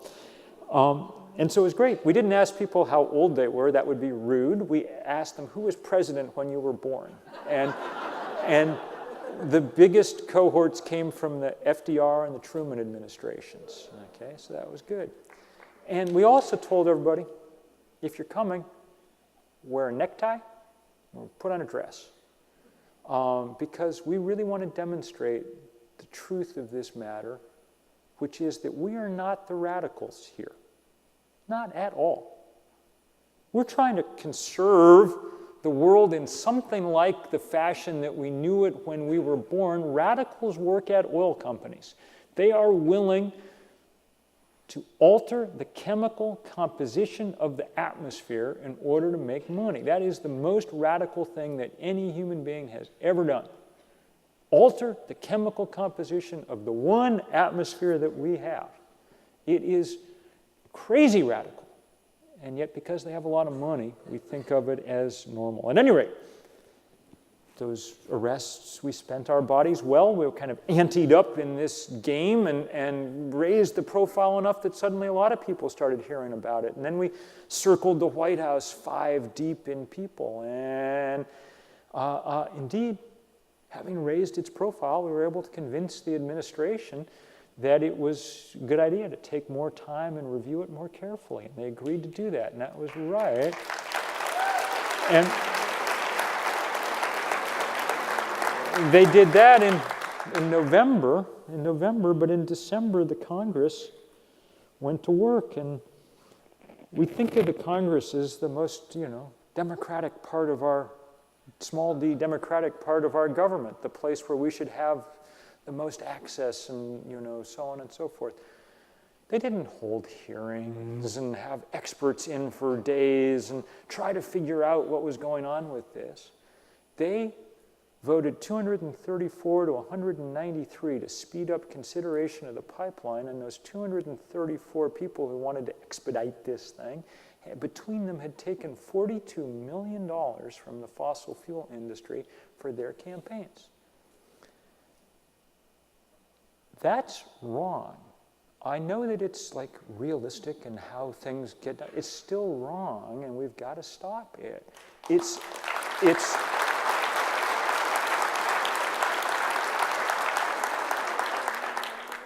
And so it was great. We didn't ask people how old they were. That would be rude. We asked them, who was president when you were born? And the biggest cohorts came from the FDR and the Truman administrations. Okay, so that was good. And we also told everybody, if you're coming, wear a necktie or put on a dress. Because we really want to demonstrate the truth of this matter, which is that we are not the radicals here. Not at all. We're trying to conserve the world in something like the fashion that we knew it when we were born. Radicals work at oil companies. They are willing to alter the chemical composition of the atmosphere in order to make money. That is the most radical thing that any human being has ever done. Alter the chemical composition of the one atmosphere that we have. It is crazy radical. And yet, because they have a lot of money, we think of it as normal. At any rate, those arrests, we spent our bodies well. We were kind of anteed up in this game and raised the profile enough that suddenly a lot of people started hearing about it. And then we circled the White House 5 deep in people. And indeed, having raised its profile, we were able to convince the administration that it was a good idea to take more time and review it more carefully. And they agreed to do that, and that was right. And they did that in November, but in December, the Congress went to work. And we think of the Congress as the most, democratic part of our, small d, democratic part of our government, the place where we should have the most access and, so on and so forth. They didn't hold hearings and have experts in for days and try to figure out what was going on with this. They voted 234 to 193 to speed up consideration of the pipeline, and those 234 people who wanted to expedite this thing, between them had taken $42 million from the fossil fuel industry for their campaigns. That's wrong. I know that it's like realistic and how things get done. It's still wrong, and we've got to stop it. It's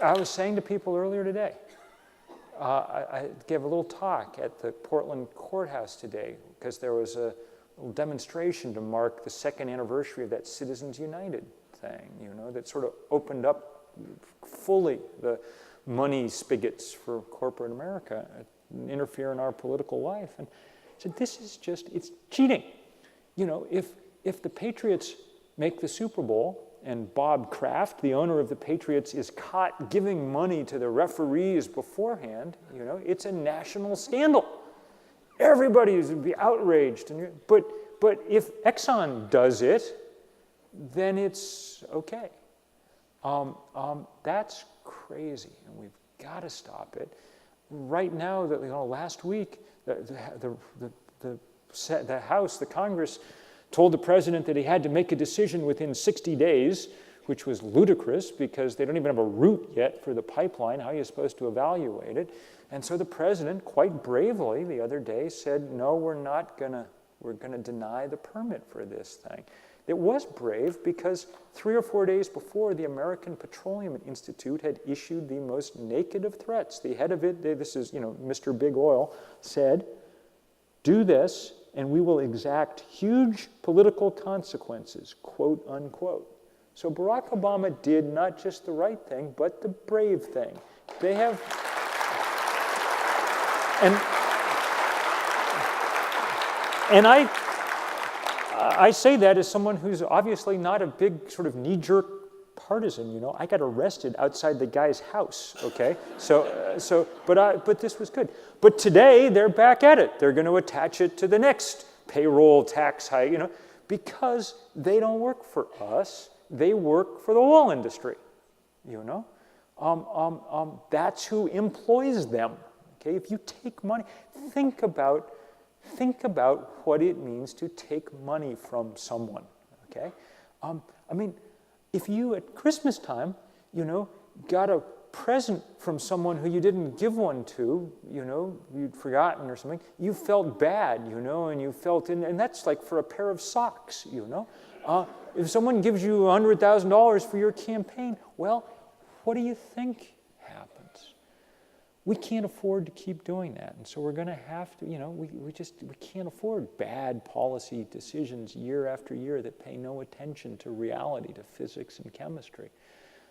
I was saying to people earlier today, I gave a little talk at the Portland courthouse today because there was a little demonstration to mark the 2nd anniversary of that Citizens United thing, that sort of opened up fully the money spigots for corporate America and interfere in our political life. And I said, this is just, it's cheating. If the Patriots make the Super Bowl and Bob Kraft, the owner of the Patriots, is caught giving money to the referees beforehand, it's a national scandal. Everybody would be outraged. But if Exxon does it, then it's okay. That's crazy, and we've got to stop it. Right now, last week, the House, the Congress, told the president that he had to make a decision within 60 days, which was ludicrous because they don't even have a route yet for the pipeline. How are you supposed to evaluate it? And so the president, quite bravely, the other day said, no, we're going to deny the permit for this thing. It was brave because 3 or 4 days before, the American Petroleum Institute had issued the most naked of threats. The head of it, this is, Mr. Big Oil, said, do this, and we will exact huge political consequences, quote, unquote. So Barack Obama did not just the right thing, but the brave thing. They have... And I say that as someone who's obviously not a big sort of knee-jerk partisan, I got arrested outside the guy's house, okay? But this was good. But today, they're back at it. They're going to attach it to the next payroll tax hike, because they don't work for us. They work for the oil industry, That's who employs them, okay? If you take money, think about what it means to take money from someone, okay? If you at Christmas time, got a present from someone who you didn't give one to, you'd forgotten or something, you felt bad, and you felt, and that's like for a pair of socks, If someone gives you $100,000 for your campaign, well, what do you think happens? We can't afford to keep doing that, and so we're going to have to, we can't afford bad policy decisions year after year that pay no attention to reality, to physics and chemistry.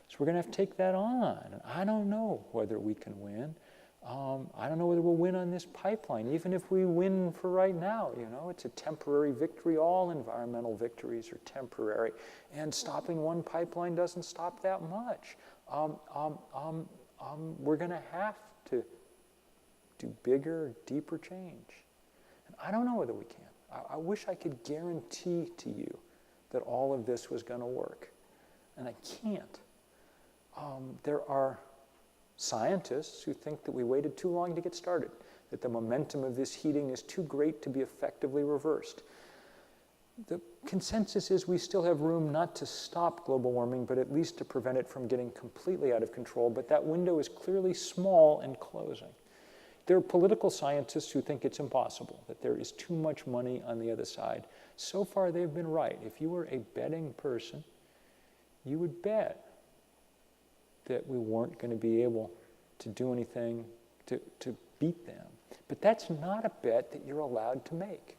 So we're going to have to take that on. And I don't know whether we can win. I don't know whether we'll win on this pipeline, even if we win for right now. It's a temporary victory. All environmental victories are temporary, and stopping one pipeline doesn't stop that much. We're going to have to do bigger, deeper change. And I don't know whether we can. I wish I could guarantee to you that all of this was going to work. And I can't. There are scientists who think that we waited too long to get started, that the momentum of this heating is too great to be effectively reversed. The consensus is we still have room not to stop global warming, but at least to prevent it from getting completely out of control. But that window is clearly small and closing. There are political scientists who think it's impossible, that there is too much money on the other side. So far, they've been right. If you were a betting person, you would bet that we weren't going to be able to do anything to beat them. But that's not a bet that you're allowed to make.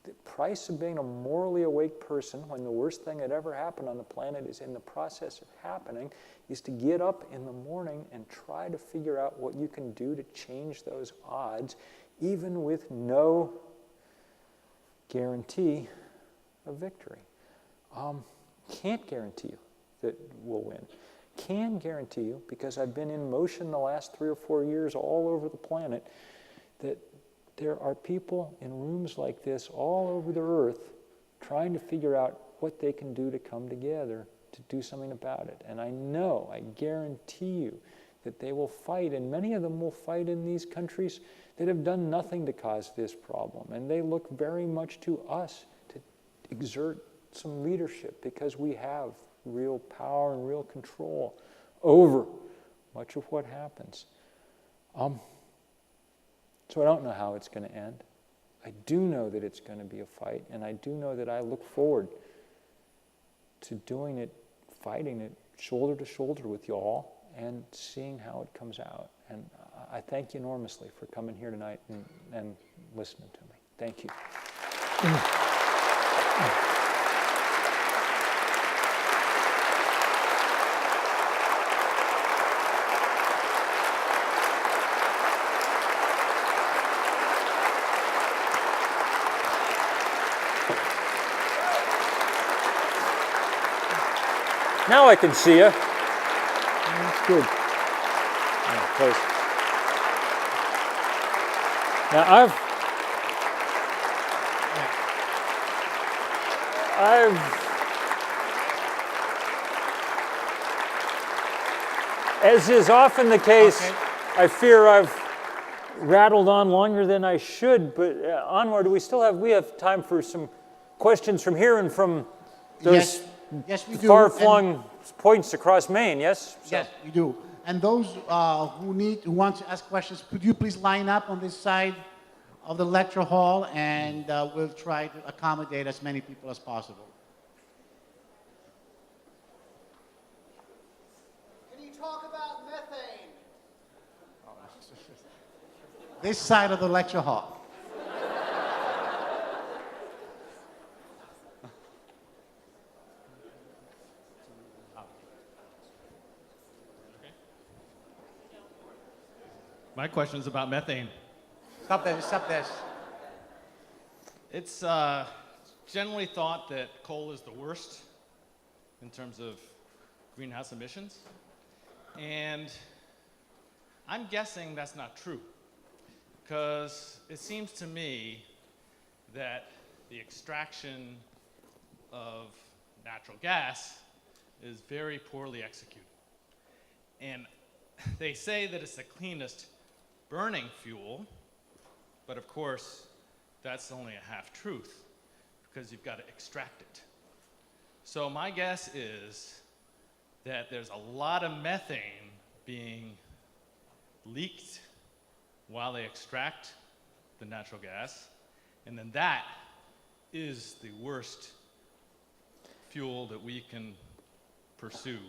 The price of being a morally awake person when the worst thing that ever happened on the planet is in the process of happening is to get up in the morning and try to figure out what you can do to change those odds, even with no guarantee of victory. Can't guarantee you that we'll win. Can guarantee you, because I've been in motion the last 3 or 4 years all over the planet, that there are people in rooms like this all over the earth trying to figure out what they can do to come together to do something about it. And I know, I guarantee you, that they will fight, and many of them will fight in these countries that have done nothing to cause this problem. And they look very much to us to exert some leadership because we have real power and real control over much of what happens. So I don't know how it's going to end. I do know that it's going to be a fight, and I do know that I look forward to doing it, fighting it shoulder to shoulder with you all and seeing how it comes out. And I thank you enormously for coming here tonight and listening to me. Thank you. Now I can see you. That's good. Yeah, close. Now as is often the case, okay. I fear I've rattled on longer than I should, but onward, we have time for some questions from here and from those yes, we do. Far-flung points across Maine, yes? So. Yes, we do. And those who want to ask questions, could you please line up on this side of the lecture hall, and we'll try to accommodate as many people as possible. Can you talk about methane? This side of the lecture hall. My question is about methane. Stop this. It's generally thought that coal is the worst in terms of greenhouse emissions. And I'm guessing that's not true, because it seems to me that the extraction of natural gas is very poorly executed. And they say that it's the cleanest burning fuel, but of course, that's only a half-truth, because you've got to extract it. So my guess is that there's a lot of methane being leaked while they extract the natural gas, and then that is the worst fuel that we can pursue.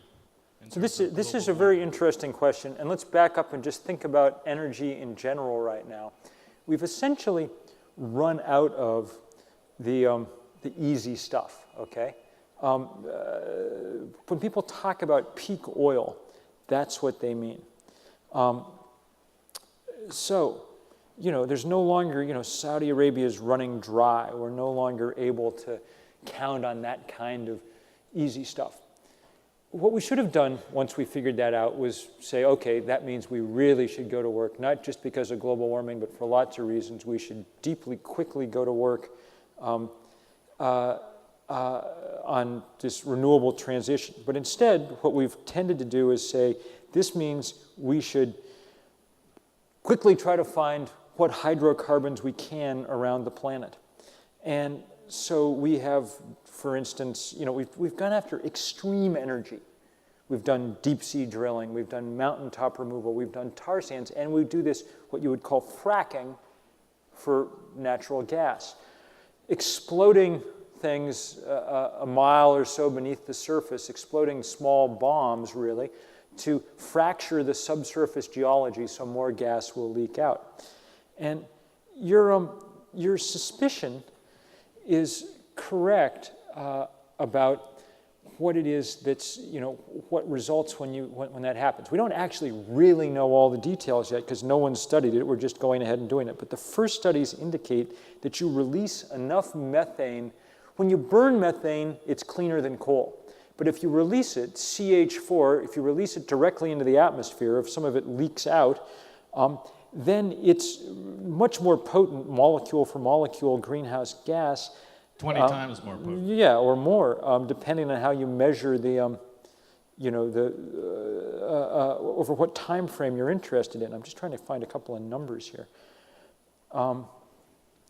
So this is a very interesting question, and let's back up and just think about energy in general right now. We've essentially run out of the easy stuff, okay? When people talk about peak oil, that's what they mean. So, there's no longer, Saudi Arabia is running dry. We're no longer able to count on that kind of easy stuff. What we should have done once we figured that out was say, okay, that means we really should go to work, not just because of global warming, but for lots of reasons. We should quickly go to work on this renewable transition. But instead, what we've tended to do is say, This means we should quickly try to find what hydrocarbons we can around the planet. And so we have, for instance, we've gone after extreme energy. We've done deep sea drilling, we've done mountaintop removal, we've done tar sands, and we do this, what you would call fracking for natural gas. Exploding things a mile or so beneath the surface, exploding small bombs, really, to fracture the subsurface geology so more gas will leak out. And your suspicion is correct about what it is that's, what results when that happens. We don't actually really know all the details yet because no one's studied it. We're just going ahead and doing it. But the first studies indicate that you release enough methane. When you burn methane, it's cleaner than coal. But if you release it, CH4, if you release it directly into the atmosphere, if some of it leaks out, then it's much more potent molecule for molecule greenhouse gas. 20 times more potent. Yeah, or more, depending on how you measure the, over what time frame you're interested in. I'm just trying to find a couple of numbers here.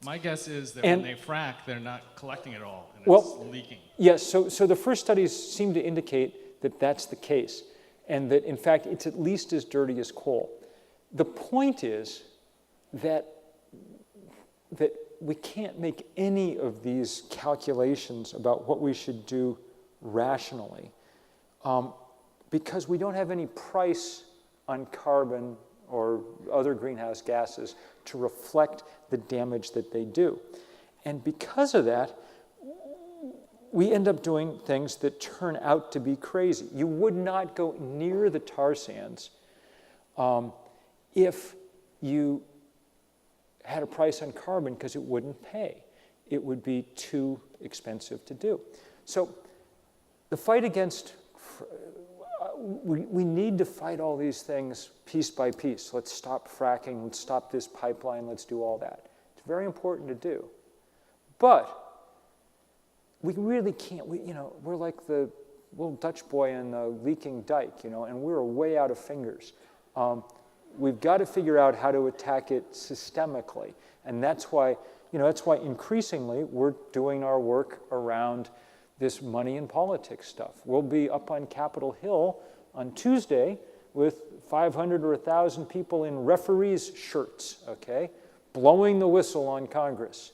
My guess is that when they frack, they're not collecting it all, and it's leaking. Yes, so the first studies seem to indicate that that's the case, and that, in fact, it's at least as dirty as coal. The point is that we can't make any of these calculations about what we should do rationally because we don't have any price on carbon or other greenhouse gases to reflect the damage that they do. And because of that, we end up doing things that turn out to be crazy. You would not go near the tar sands if you had a price on carbon because it wouldn't pay. It would be too expensive to do. So the fight against, we need to fight all these things piece by piece. Let's stop fracking, let's stop this pipeline, let's do all that. It's very important to do. But we really can't, we're like the little Dutch boy in the leaking dike, and we're way out of fingers. We've got to figure out how to attack it systemically. And that's why increasingly we're doing our work around this money and politics stuff. We'll be up on Capitol Hill on Tuesday with 500 or 1,000 people in referees' shirts, okay, blowing the whistle on Congress,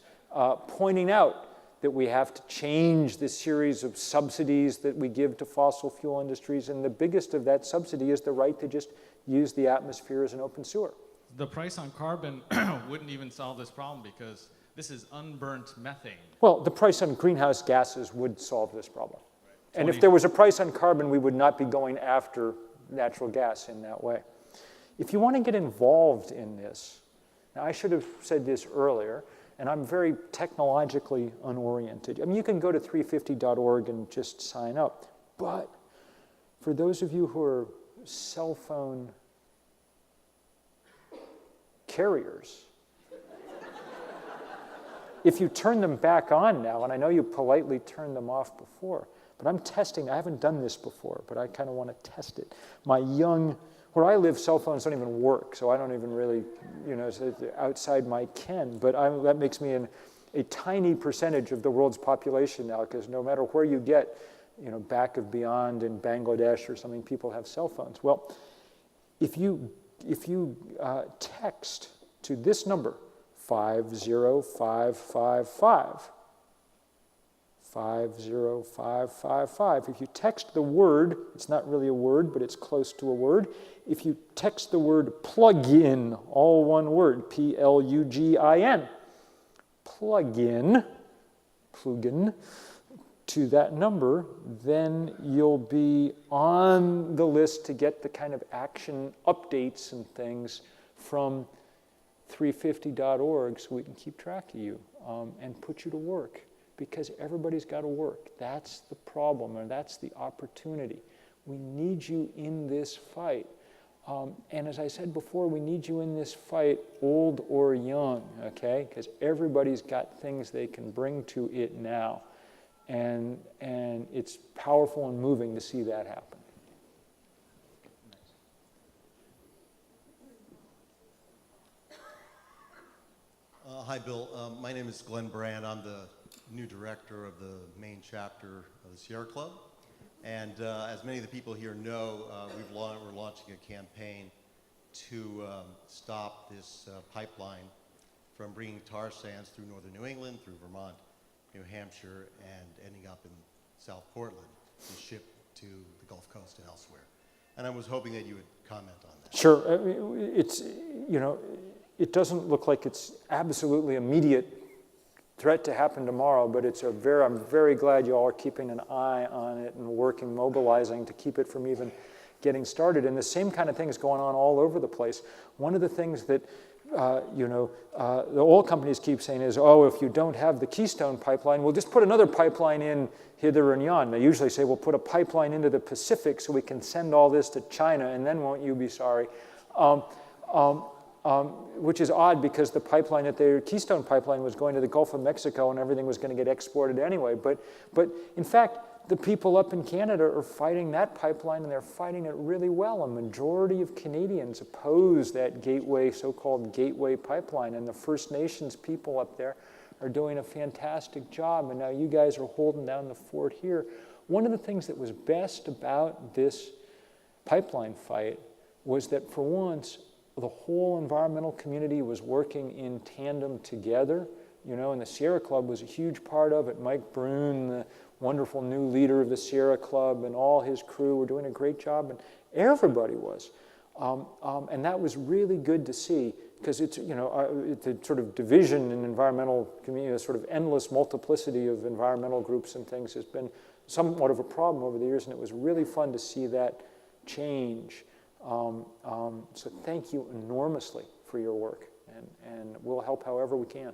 pointing out that we have to change the series of subsidies that we give to fossil fuel industries. And the biggest of that subsidy is the right to just use the atmosphere as an open sewer. The price on carbon wouldn't even solve this problem because this is unburnt methane. Well, the price on greenhouse gases would solve this problem. Right. And if there was a price on carbon, we would not be going after natural gas in that way. If you want to get involved in this, now I should have said this earlier, and I'm very technologically unoriented. I mean, you can go to 350.org and just sign up. But for those of you who are cell phone carriers, if you turn them back on now, and I know you politely turned them off before, but I'm testing, I haven't done this before, but I kind of want to test it. Where I live, cell phones don't even work, so I don't even really, it's outside my ken, but that makes me a tiny percentage of the world's population now, because no matter where you get, back of beyond in Bangladesh or something, people have cell phones. Well, if you text to this number, 50555, 50555, if you text the word, it's not really a word, but it's close to a word. If you text the word plug-in, all one word, Plugin, plug-in, to that number, then you'll be on the list to get the kind of action updates and things from 350.org so we can keep track of you and put you to work, because everybody's got to work. That's the problem, or that's the opportunity. We need you in this fight. And as I said before, we need you in this fight, old or young, okay? Because everybody's got things they can bring to it now. And it's powerful and moving to see that happen. Hi, Bill. My name is Glenn Brand. I'm the new director of the main chapter of the Sierra Club. And as many of the people here know, we're launching a campaign to stop this pipeline from bringing tar sands through northern New England, through Vermont, New Hampshire, and ending up in South Portland and shipped to the Gulf Coast and elsewhere. And I was hoping that you would comment on that. Sure. It's, you know, it doesn't look like it's absolutely immediate threat to happen tomorrow, but I'm very glad you all are keeping an eye on it and working, mobilizing to keep it from even getting started. And the same kind of thing is going on all over the place. One of the things that the oil companies keep saying is, oh, if you don't have the Keystone pipeline, we'll just put another pipeline in hither and yon. They usually say, we'll put a pipeline into the Pacific so we can send all this to China, and then won't you be sorry? Which is odd because the pipeline the Keystone pipeline was going to the Gulf of Mexico and everything was going to get exported anyway. But in fact, the people up in Canada are fighting that pipeline, and they're fighting it really well. A majority of Canadians oppose that so-called gateway pipeline, and the First Nations people up there are doing a fantastic job, and now you guys are holding down the fort here. One of the things that was best about this pipeline fight was that for once, the whole environmental community was working in tandem together, and the Sierra Club was a huge part of it. Mike Brune, the wonderful new leader of the Sierra Club, and all his crew were doing a great job, and everybody was. And that was really good to see, because it's, the sort of division in environmental community, the sort of endless multiplicity of environmental groups and things has been somewhat of a problem over the years, and it was really fun to see that change. So thank you enormously for your work, and we'll help however we can.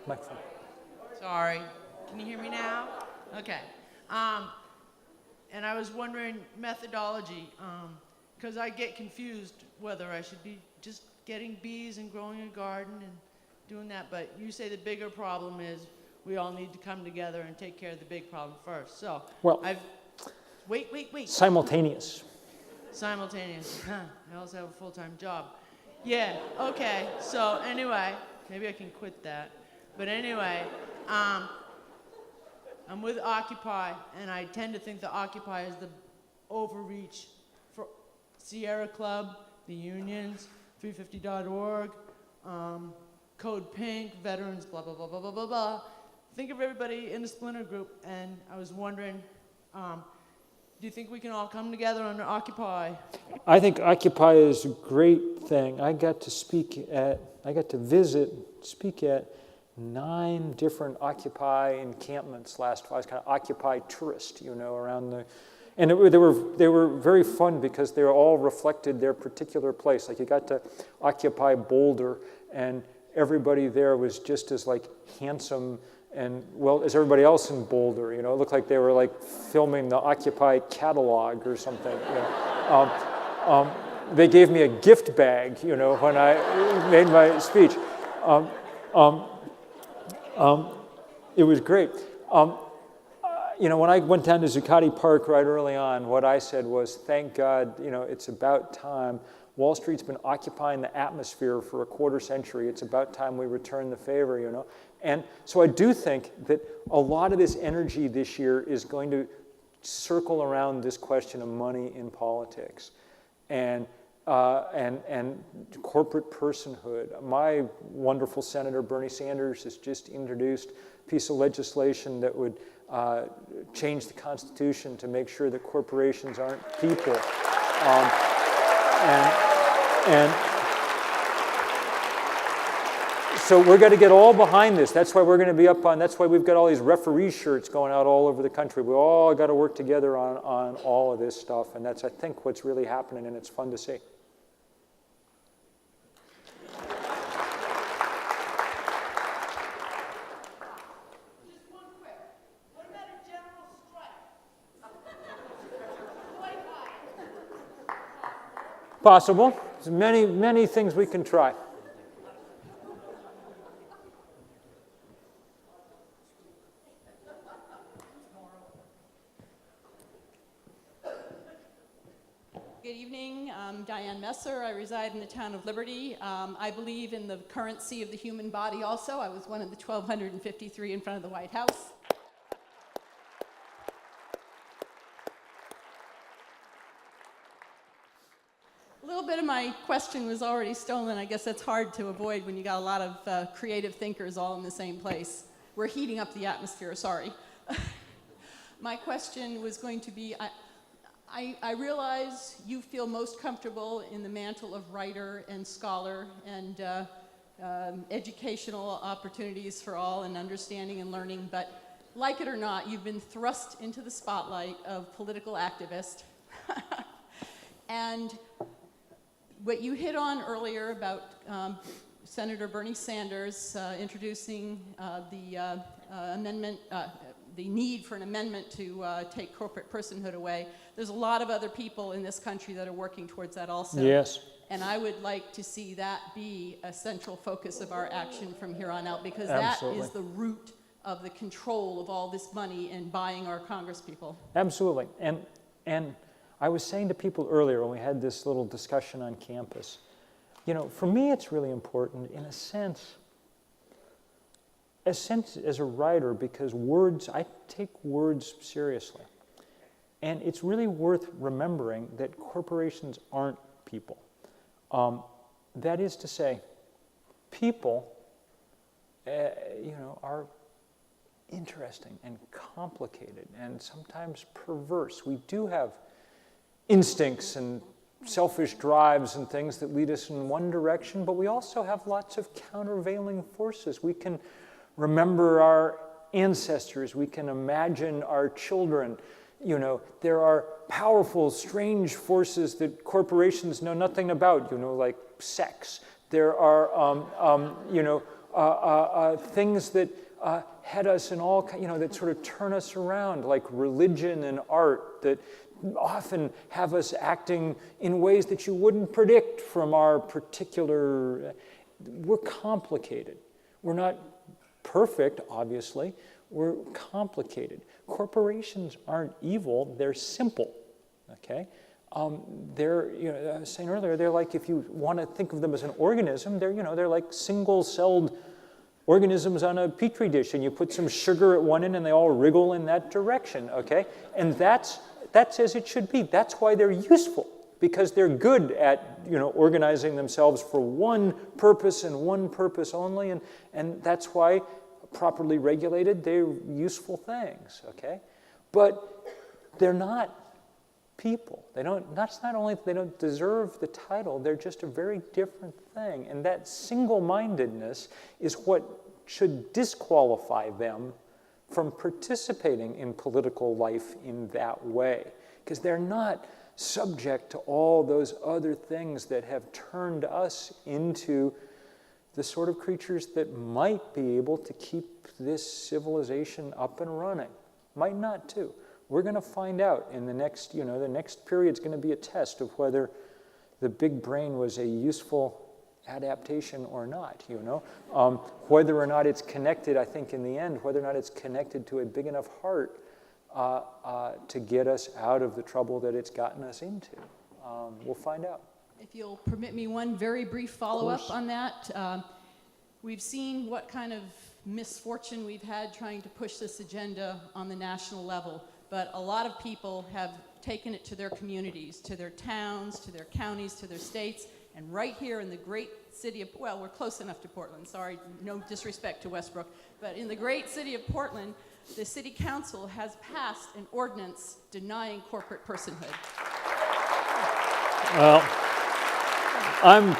Microphone. Sorry, can you hear me now? Okay. And I was wondering methodology, because I get confused whether I should be just getting bees and growing a garden and doing that, but you say the bigger problem is we all need to come together and take care of the big problem first. So, Well, wait. Simultaneous. Simultaneous. Huh, I also have a full-time job. Yeah, okay. So anyway, maybe I can quit that. But anyway, I'm with Occupy, and I tend to think that Occupy is the overreach for Sierra Club, the unions, 350.org, Code Pink, veterans, blah, blah, blah, blah, blah, blah, blah. Think of everybody in the splinter group, and I was wondering, do you think we can all come together under Occupy? I think Occupy is a great thing. I got to speak at 9 different Occupy encampments last fall. I was kind of Occupy tourist, around the, and they were very fun because they all reflected their particular place. Like you got to Occupy Boulder, and everybody there was just as handsome and well as everybody else in Boulder. It looked like they were filming the Occupy catalog or something. They gave me a gift bag, when I made my speech. It was great. When I went down to Zuccotti Park right early on, what I said was, thank God, it's about time. Wall Street's been occupying the atmosphere for a quarter century. It's about time we return the favor, And so I do think that a lot of this energy this year is going to circle around this question of money in politics and corporate personhood. My wonderful Senator Bernie Sanders has just introduced a piece of legislation that would change the Constitution to make sure that corporations aren't people. And so we're going to get all behind this. That's why we're going to be that's why we've got all these referee shirts going out all over the country. We all got to work together on all of this stuff. And that's, I think, what's really happening, and it's fun to see. Possible. There's many, many things we can try. Good evening. I'm Diane Messer. I reside in the town of Liberty. I believe in the currency of the human body also. I was one of the 1,253 in front of the White House. A little bit of my question was already stolen. I guess that's hard to avoid when you got a lot of creative thinkers all in the same place. We're heating up the atmosphere, sorry. My question was going to be, I realize you feel most comfortable in the mantle of writer and scholar and educational opportunities for all and understanding and learning, but like it or not, you've been thrust into the spotlight of political activist. And what you hit on earlier about Senator Bernie Sanders introducing the amendment, the need for an amendment to take corporate personhood away. There's a lot of other people in this country that are working towards that also. Yes. And I would like to see that be a central focus of our action from here on out, because Absolutely. that is the root of the control of all this money and buying our congresspeople. Absolutely. And I was saying to people earlier when we had this little discussion on campus, you know, for me it's really important in a sense as a writer, because words, I take words seriously. And it's really worth remembering that corporations aren't people. That is to say, people, you know, are interesting and complicated and sometimes perverse. We do have instincts and selfish drives and things that lead us in one direction, but we also have lots of countervailing forces. We can remember our ancestors. We can imagine our children. You know, there are powerful, strange forces that corporations know nothing about, you know, like sex. There are, you know, things that head us in all, you know, that sort of turn us around, like religion and art, that often have us acting in ways that you wouldn't predict from our particular. We're complicated. We're not perfect, obviously. We're complicated. Corporations aren't evil, they're simple, okay? They're, you know, I was saying earlier, they're like, if you want to think of them as an organism, they're, you know, they're like single-celled organisms on a petri dish, and you put some sugar at one end and they all wriggle in that direction, okay? And that's as it should be. That's why they're useful, because they're good at, you know, organizing themselves for one purpose and one purpose only, and that's why, properly regulated, they're useful things, okay? But they're not people. They don't, that's not only that they don't deserve the title, they're just a very different thing. And that single-mindedness is what should disqualify them from participating in political life in that way, because they're not subject to all those other things that have turned us into the sort of creatures that might be able to keep this civilization up and running. Might not too. We're going to find out in the next, you know, the next period's going to be a test of whether the big brain was a useful adaptation or not, you know. Whether or not it's connected, I think in the end, whether or not it's connected to a big enough heart to get us out of the trouble that it's gotten us into. We'll find out. If you'll permit me one very brief follow-up on that. We've seen what kind of misfortune we've had trying to push this agenda on the national level, but a lot of people have taken it to their communities, to their towns, to their counties, to their states, and right here in the great city of, well, we're close enough to Portland, sorry, no disrespect to Westbrook, but in the great city of Portland, the city council has passed an ordinance denying corporate personhood. Well, I'm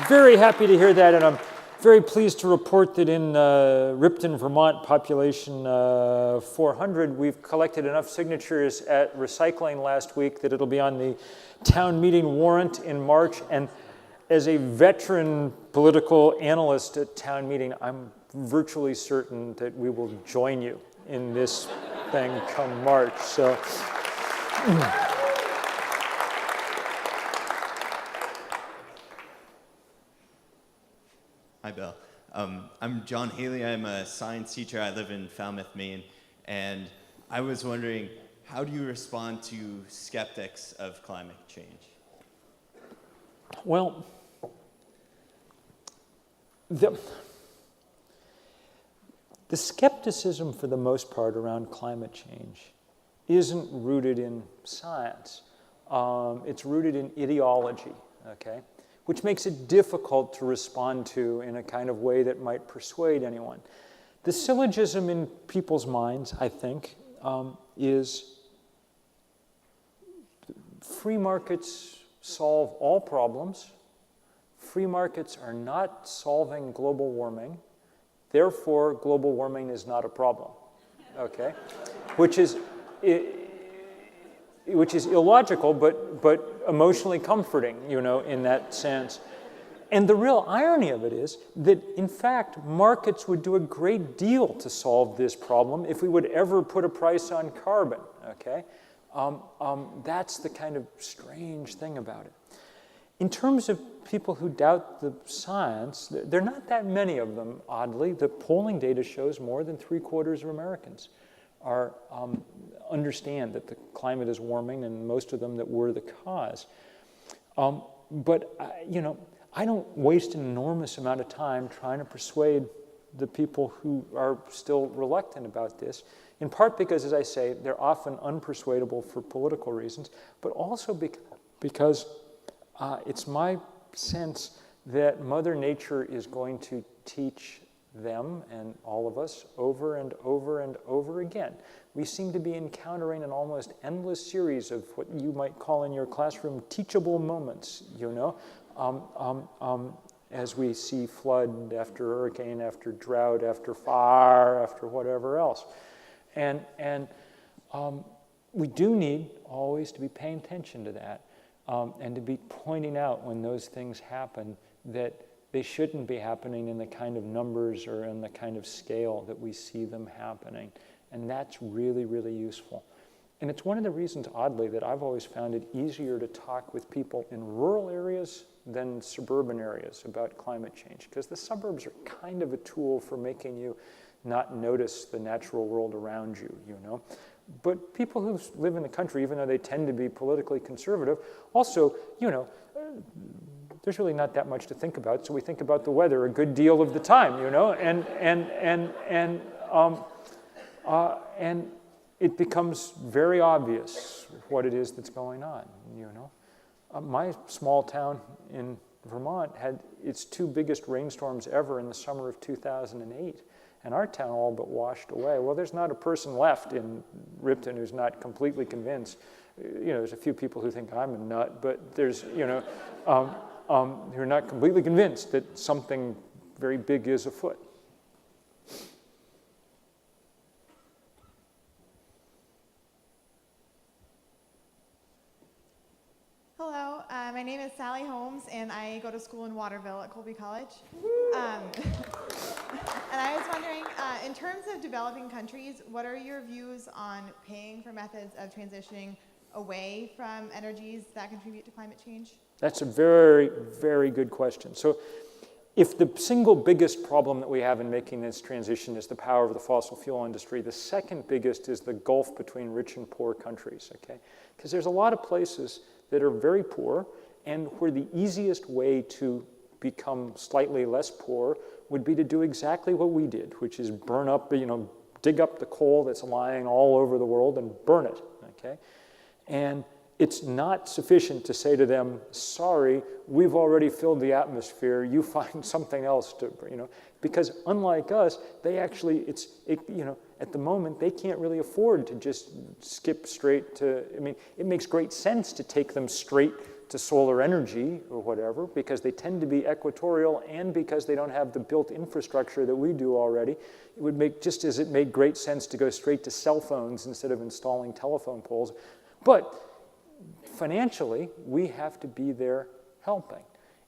very happy to hear that, and I'm very pleased to report that in Ripton, Vermont, population 400, we've collected enough signatures at recycling last week that it'll be on the town meeting warrant in March. And as a veteran political analyst at town meeting, I'm virtually certain that we will join you in this thing come March. So. Hi, Bill. I'm John Haley. I'm a science teacher. I live in Falmouth, Maine. And I was wondering, how do you respond to skeptics of climate change? Well, the skepticism, for the most part, around climate change isn't rooted in science. It's rooted in ideology, okay? Which makes it difficult to respond to in a kind of way that might persuade anyone. The syllogism in people's minds, I think, is free markets solve all problems. Free markets are not solving global warming. Therefore, global warming is not a problem, okay? Which is illogical, but emotionally comforting, in that sense. And the real irony of it is that, in fact, markets would do a great deal to solve this problem if we would ever put a price on carbon, okay? That's the kind of strange thing about it. In terms of people who doubt the science, there are not that many of them, oddly. The polling data shows more than 3/4 of Americans understand that the climate is warming, and most of them that we're the cause. But I don't waste an enormous amount of time trying to persuade the people who are still reluctant about this, in part because, as I say, they're often unpersuadable for political reasons, but also because it's my sense that Mother Nature is going to teach them and all of us over and over and over again. We seem to be encountering an almost endless series of what you might call in your classroom teachable moments, as we see flood after hurricane, after drought, after fire, after whatever else. And we do need always to be paying attention to that and to be pointing out when those things happen that they shouldn't be happening in the kind of numbers or in the kind of scale that we see them happening. And that's really, really useful. And it's one of the reasons, oddly, that I've always found it easier to talk with people in rural areas than suburban areas about climate change, because the suburbs are kind of a tool for making you not notice the natural world around you, But people who live in the country, even though they tend to be politically conservative, also, there's really not that much to think about, so we think about the weather a good deal of the time, and it becomes very obvious what it is that's going on, My small town in Vermont had its 2 biggest rainstorms ever in the summer of 2008, and our town all but washed away. Well, there's not a person left in Ripton who's not completely convinced. There's a few people who think I'm a nut, but there's, who are not completely convinced that something very big is afoot. Hello, my name is Sally Holmes, and I go to school in Waterville at Colby College. And I was wondering, in terms of developing countries, what are your views on paying for methods of transitioning away from energies that contribute to climate change? That's a very, very good question. So if the single biggest problem that we have in making this transition is the power of the fossil fuel industry, the second biggest is the gulf between rich and poor countries, okay? Because there's a lot of places that are very poor, and where the easiest way to become slightly less poor would be to do exactly what we did, which is burn up, dig up the coal that's lying all over the world and burn it, okay? And it's not sufficient to say to them, sorry, we've already filled the atmosphere, you find something else to, because unlike us, they actually, at the moment, they can't really afford to just skip straight to, it makes great sense to take them straight to solar energy or whatever, because they tend to be equatorial and because they don't have the built infrastructure that we do already. It would make, just as it made great sense to go straight to cell phones instead of installing telephone poles. But financially, we have to be there helping.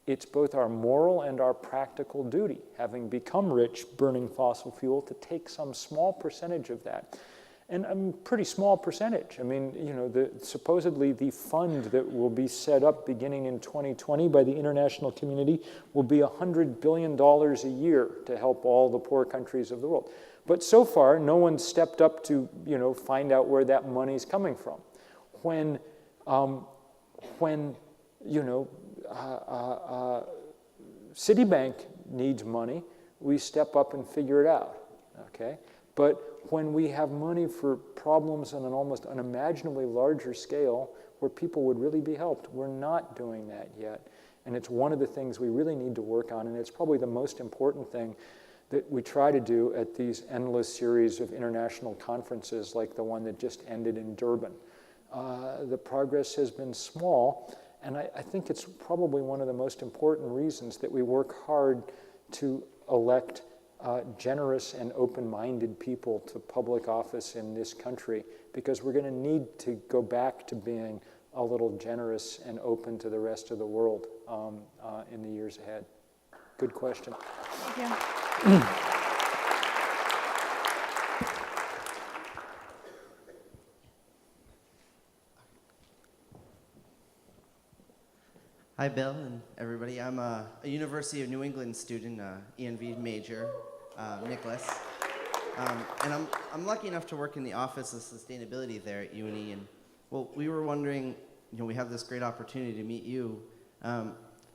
It's both our moral and our practical duty, having become rich burning fossil fuel, to take some small percentage of that. And a pretty small percentage. I mean, you know, supposedly the fund that will be set up beginning in 2020 by the international community will be $100 billion a year to help all the poor countries of the world. But so far, no one stepped up to, you know, find out where that money's coming from. When you know, Citibank needs money, we step up and figure it out, okay? But when we have money for problems on an almost unimaginably larger scale where people would really be helped, we're not doing that yet. And it's one of the things we really need to work on, and it's probably the most important thing that we try to do at these endless series of international conferences like the one that just ended in Durban. The progress has been small, and I think it's probably one of the most important reasons that we work hard to elect generous and open-minded people to public office in this country, because we're going to need to go back to being a little generous and open to the rest of the world in the years ahead. Good question. Thank you. Hi, Bill and everybody. I'm a University of New England student, ENV major, Nicholas. And I'm lucky enough to work in the Office of Sustainability there at UNE. And, well, we were wondering, you know, we have this great opportunity to meet you.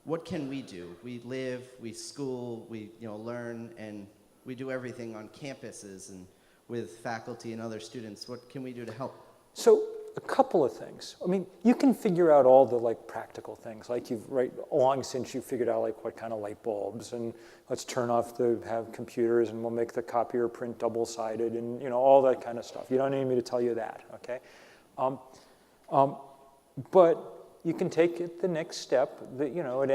What can we do? We live, we school, we, you know, learn, and we do everything on campuses and with faculty and other students. What can we do to help? So, a couple of things. I mean, you can figure out all the like practical things, like you've long since you figured out like what kind of light bulbs, and let's turn off have computers, and we'll make the copier print double-sided, and you know, all that kind of stuff. You don't need me to tell you that, okay? But you can take it the next step. That, you know, at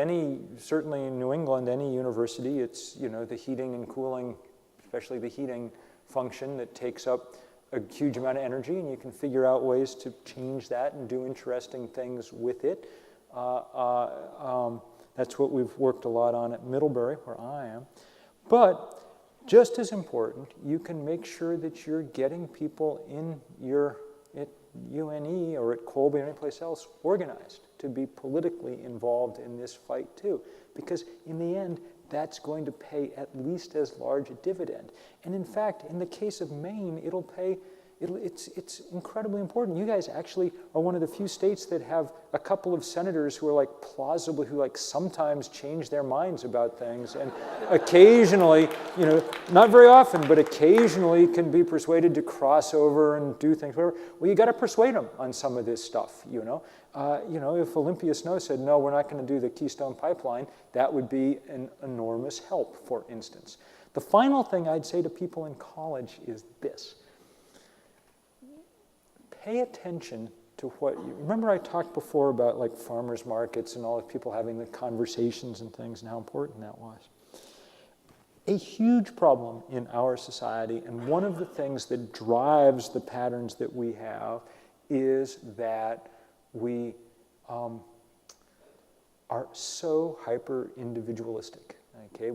certainly in New England, any university, it's, you know, the heating and cooling, especially the heating function that takes up a huge amount of energy, and you can figure out ways to change that and do interesting things with it. That's what we've worked a lot on at Middlebury, where I am. But just as important, you can make sure that you're getting people at UNE or at Colby or anyplace else organized to be politically involved in this fight too. Because in the end, that's going to pay at least as large a dividend. And in fact, in the case of Maine, it's incredibly important. You guys actually are one of the few states that have a couple of senators who are like plausibly, who like sometimes change their minds about things, and occasionally, you know, not very often, but occasionally can be persuaded to cross over and do things, whatever. Well, you got to persuade them on some of this stuff, you know. If Olympia Snow said, no, we're not going to do the Keystone Pipeline, that would be an enormous help, for instance. The final thing I'd say to people in college is this. Pay attention to remember I talked before about like farmers markets and all the people having the conversations and things and how important that was. A huge problem in our society, and one of the things that drives the patterns that we have, is that we are so hyper-individualistic. Okay,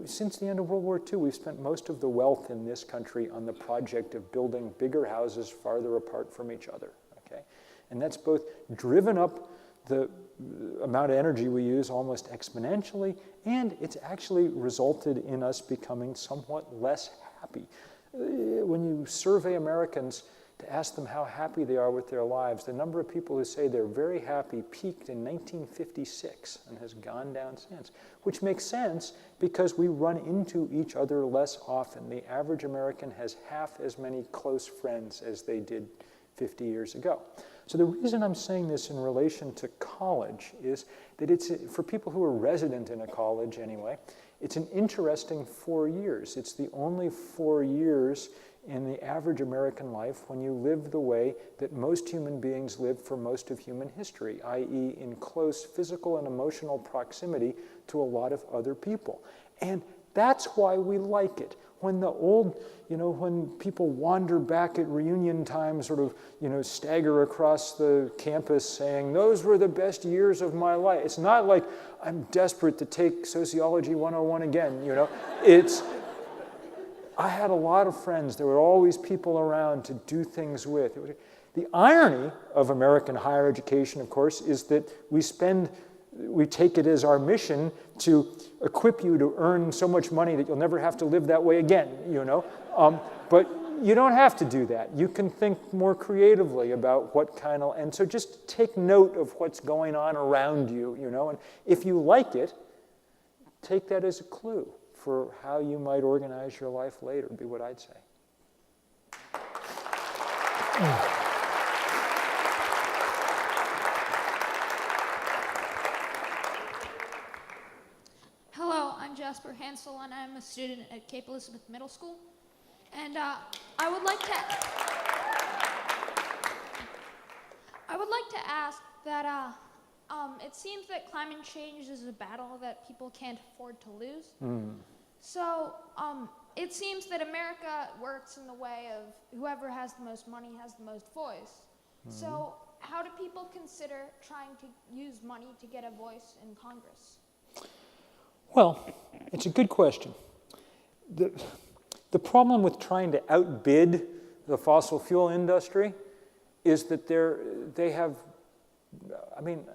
since the end of World War II, we've spent most of the wealth in this country on the project of building bigger houses farther apart from each other. Okay, and that's both driven up the amount of energy we use almost exponentially, and it's actually resulted in us becoming somewhat less happy. When you survey Americans to ask them how happy they are with their lives, the number of people who say they're very happy peaked in 1956 and has gone down since, which makes sense because we run into each other less often. The average American has half as many close friends as they did 50 years ago. So the reason I'm saying this in relation to college is that it's, for people who are resident in a college anyway, it's an interesting 4 years. It's the only 4 years in the average American life when you live the way that most human beings live for most of human history, i.e. in close physical and emotional proximity to a lot of other people. And that's why we like it. When when people wander back at reunion time, sort of, stagger across the campus saying, those were the best years of my life. It's not like I'm desperate to take Sociology 101 again, It's, I had a lot of friends. There were always people around to do things with. The irony of American higher education, of course, is that we take it as our mission to equip you to earn so much money that you'll never have to live that way again, you know. But you don't have to do that. You can think more creatively about what kind of, and so just take note of what's going on around you, you know. And if you like it, take that as a clue for how you might organize your life later, would be what I'd say. Hello, I'm Jasper Hansel, and I'm a student at Cape Elizabeth Middle School. And I would like to ask that it seems that climate change is a battle that people can't afford to lose. So it seems that America works in the way of whoever has the most money has the most voice. So how do people consider trying to use money to get a voice in Congress? Well, it's a good question. The problem with trying to outbid the fossil fuel industry is that they have, I mean,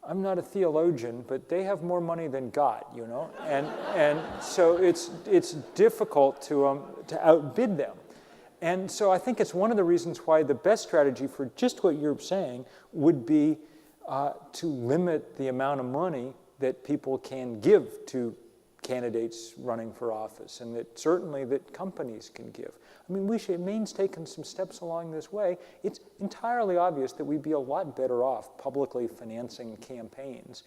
I'm not a theologian, but they have more money than God, you know, and so it's difficult to outbid them. And so I think it's one of the reasons why the best strategy for just what you're saying would be to limit the amount of money that people can give to candidates running for office, and that certainly that companies can give. I mean, Maine's taken some steps along this way. It's entirely obvious that we'd be a lot better off publicly financing campaigns,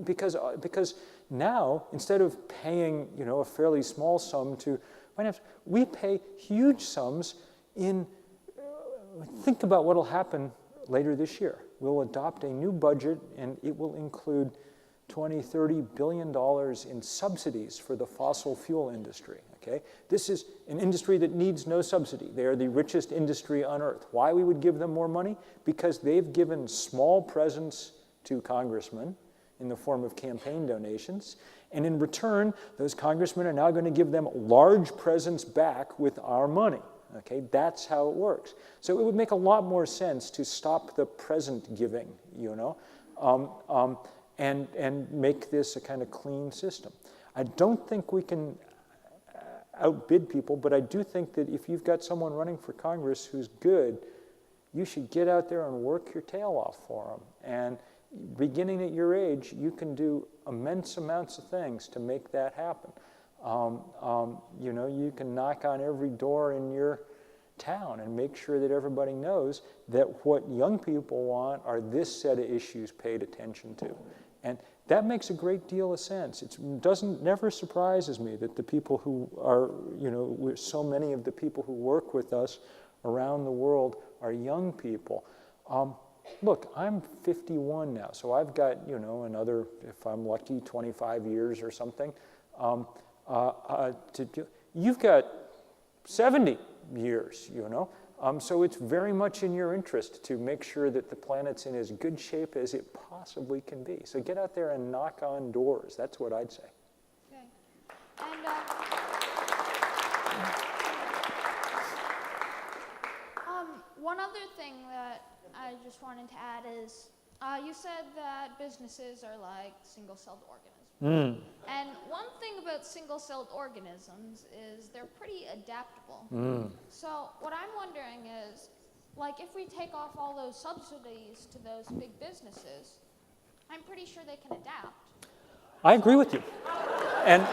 because now, instead of paying, you know, a fairly small sum to finance, we pay huge sums in. Think about what will happen later this year. We'll adopt a new budget, and it will include $20–30 billion in subsidies for the fossil fuel industry, okay? This is an industry that needs no subsidy. They are the richest industry on earth. Why we would give them more money? Because they've given small presents to congressmen in the form of campaign donations, and in return, those congressmen are now going to give them large presents back with our money, okay? That's how it works. So it would make a lot more sense to stop the present giving, you know? And make this a kind of clean system. I don't think we can outbid people, but I do think that if you've got someone running for Congress who's good, you should get out there and work your tail off for them. And beginning at your age, you can do immense amounts of things to make that happen. You know, you can knock on every door in your town and make sure that everybody knows that what young people want are this set of issues paid attention to. And that makes a great deal of sense. It never surprises me that the people who are, you know, so many of the people who work with us around the world are young people. Look, I'm 51 now, so I've got, you know, another, if I'm lucky, 25 years or something. You've got 70 years, you know. So it's very much in your interest to make sure that the planet's in as good shape as it possibly can be. So get out there and knock on doors. That's what I'd say. Okay. And one other thing that I just wanted to add is you said that businesses are like single-celled organisms. And one thing about single-celled organisms is they're pretty adaptable. So what I'm wondering is, like, if we take off all those subsidies to those big businesses, I'm pretty sure they can adapt. I agree with you. And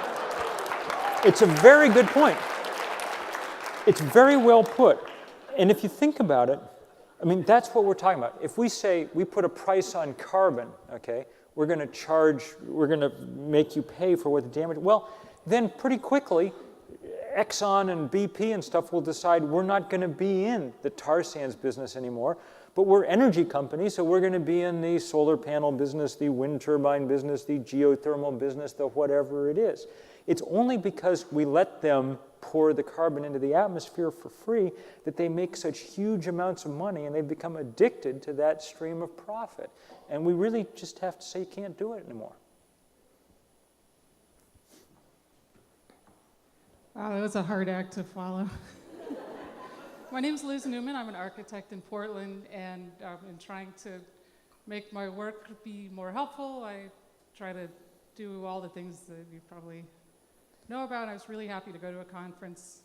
it's a very good point. It's very well put. And if you think about it, I mean, that's what we're talking about. If we say we put a price on carbon, okay, we're going to make you pay for what the damage, well, then pretty quickly, Exxon and BP and stuff will decide we're not going to be in the tar sands business anymore, but we're energy companies, so we're going to be in the solar panel business, the wind turbine business, the geothermal business, the whatever it is. It's only because we let them pour the carbon into the atmosphere for free that they make such huge amounts of money, and they've become addicted to that stream of profit. And we really just have to say you can't do it anymore. Wow, that was a hard act to follow. My name's Liz Newman. I'm an architect in Portland, and in trying to make my work be more helpful, I try to do all the things that you probably know about. I was really happy to go to a conference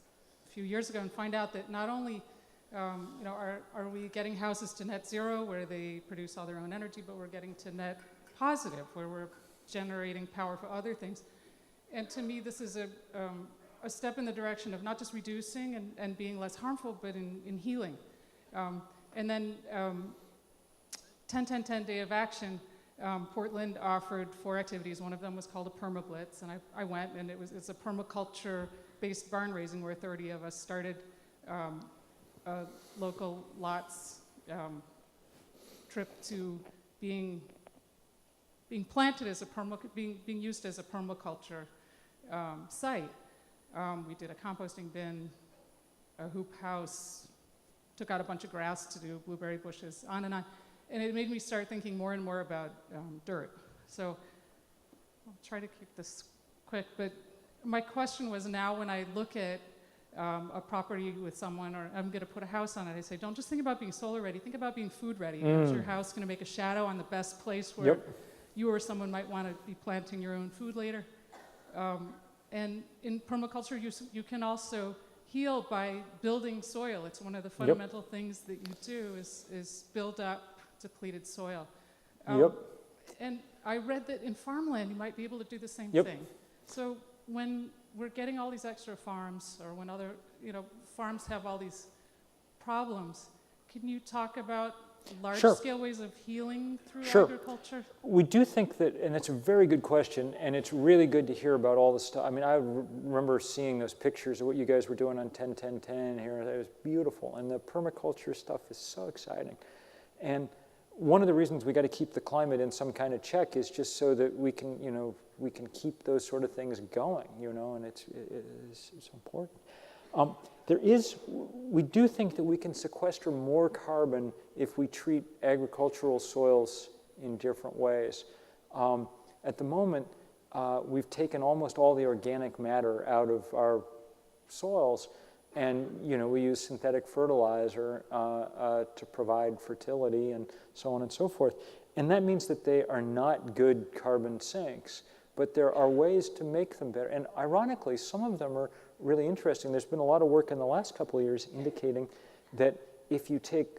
a few years ago and find out that not only are we getting houses to net zero, where they produce all their own energy, but we're getting to net positive, where we're generating power for other things. And to me, this is a step in the direction of not just reducing and being less harmful, but in healing. And then 10-10-10 Day of Action, Portland offered 4 activities. One of them was called a permablitz, and I went, and it's a permaculture-based barn raising where 30 of us started a local lots trip to being planted as being used as a permaculture site. We did a composting bin, a hoop house, took out a bunch of grass to do blueberry bushes, on and on. And it made me start thinking more and more about dirt. So I'll try to keep this quick, but my question was, now when I look at a property with someone, or I'm going to put a house on it, I say, don't just think about being solar ready, think about being food ready. Is your house going to make a shadow on the best place where you or someone might want to be planting your own food later? And in permaculture, you can also heal by building soil. It's one of the fundamental things that you do is build up depleted soil. And I read that in farmland, you might be able to do the same thing. So when we're getting all these extra farms, or when other farms have all these problems, can you talk about large-scale ways of healing through agriculture? We do think that, and it's a very good question, and it's really good to hear about all the stuff. I mean, I remember seeing those pictures of what you guys were doing on 10-10-10 here. It was beautiful, and the permaculture stuff is so exciting. And one of the reasons we got to keep the climate in some kind of check is just so that we can, we can keep those sort of things going, and it's important. We do think that we can sequester more carbon if we treat agricultural soils in different ways. At the moment, we've taken almost all the organic matter out of our soils, and we use synthetic fertilizer to provide fertility and so on and so forth. And that means that they are not good carbon sinks, but there are ways to make them better. And ironically, some of them are really interesting. There's been a lot of work in the last couple of years indicating that if you take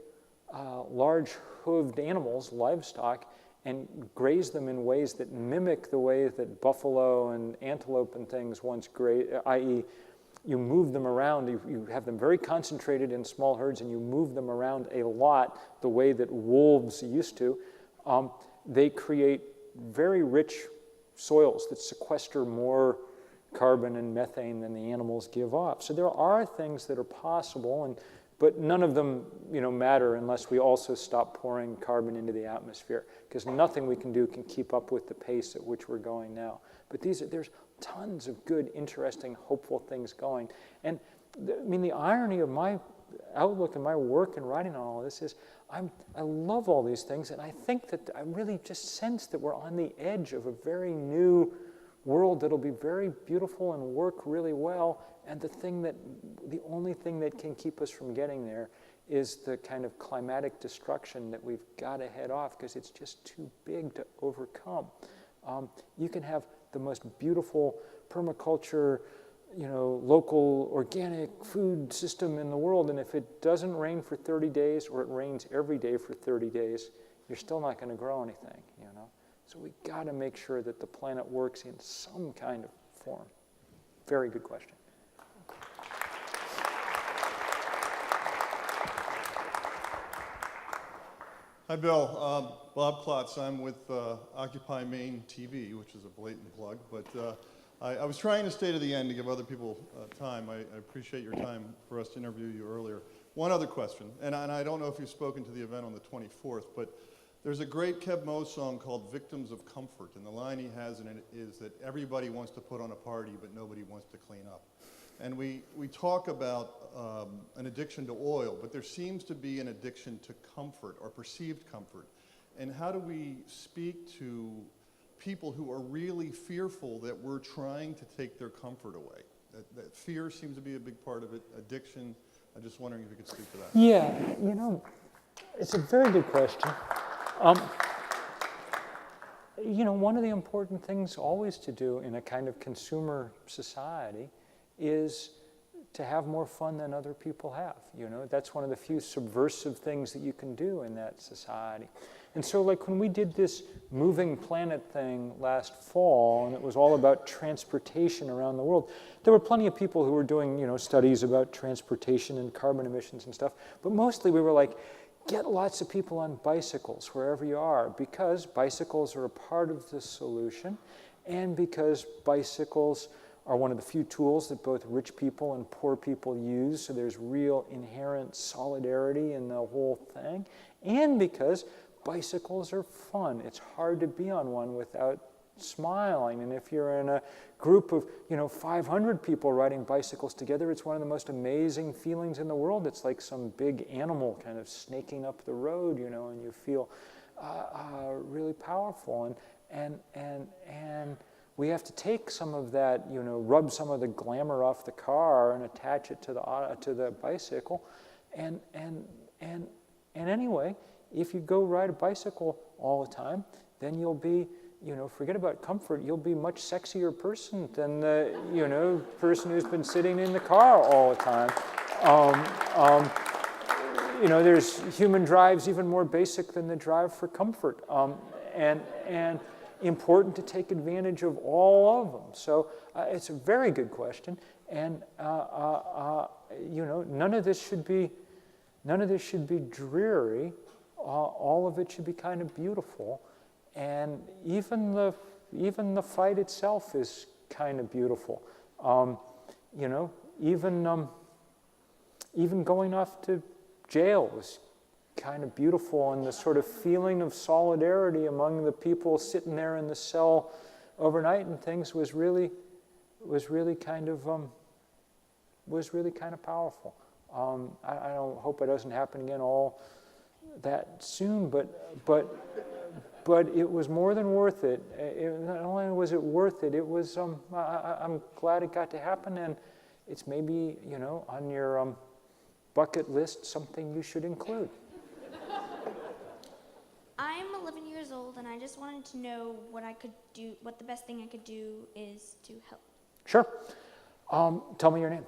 large hooved animals, livestock, and graze them in ways that mimic the way that buffalo and antelope and things once grazed, i.e., you move them around, you have them very concentrated in small herds, and you move them around a lot the way that wolves used to, they create very rich soils that sequester more carbon and methane than the animals give off. So there are things that are possible, but none of them matter unless we also stop pouring carbon into the atmosphere, because nothing we can do can keep up with the pace at which we're going now. But there's tons of good, interesting, hopeful things going. And the irony of my outlook and my work in writing on all this is I love all these things, and I think that I really just sense that we're on the edge of a very new world that'll be very beautiful and work really well, and the only thing that can keep us from getting there is the kind of climatic destruction that we've got to head off, because it's just too big to overcome. You can have the most beautiful permaculture, local organic food system in the world, and if it doesn't rain for 30 days or it rains every day for 30 days, you're still not going to grow anything, So we got to make sure that the planet works in some kind of form. Very good question. Hi, Bill. Bob Klotz. I'm with Occupy Maine TV, which is a blatant plug, but I was trying to stay to the end to give other people time. I appreciate your time for us to interview you earlier. One other question, and I don't know if you've spoken to the event on the 24th, but there's a great Keb Mo song called Victims of Comfort, and the line he has in it is that everybody wants to put on a party, but nobody wants to clean up. And we talk about an addiction to oil, but there seems to be an addiction to comfort or perceived comfort. And how do we speak to people who are really fearful that we're trying to take their comfort away? that fear seems to be a big part of it, addiction. I'm just wondering if you could speak to that. Yeah, it's a very good question. One of the important things always to do in a kind of consumer society is to have more fun than other people have. That's one of the few subversive things that you can do in that society. And so like when we did this moving planet thing last fall, and it was all about transportation around the world, there were plenty of people who were doing, studies about transportation and carbon emissions and stuff, but mostly we were like, get lots of people on bicycles wherever you are, because bicycles are a part of the solution, and because bicycles are one of the few tools that both rich people and poor people use, so there's real inherent solidarity in the whole thing, and because bicycles are fun. It's hard to be on one without smiling, and if you're in a group of 500 people riding bicycles together, it's one of the most amazing feelings in the world. It's like some big animal kind of snaking up the road, and you feel really powerful, and we have to take some of that, rub some of the glamour off the car and attach it to the bicycle, and anyway, if you go ride a bicycle all the time, then you'll be, forget about comfort, you'll be a much sexier person than the, person who's been sitting in the car all the time. There's human drives even more basic than the drive for comfort, and important to take advantage of all of them. So it's a very good question, and none of this should be dreary. All of it should be kind of beautiful, and even the fight itself is kind of beautiful. Even going off to jail was kind of beautiful, and the sort of feeling of solidarity among the people sitting there in the cell overnight and things was really kind of powerful. I don't hope it doesn't happen again all that soon, but it was more than worth it. Not only was it worth it, it was. I'm glad it got to happen, and it's maybe on your bucket list something you should include. I'm 11 years old, and I just wanted to know what I could do. What the best thing I could do is to help. Sure. Tell me your name.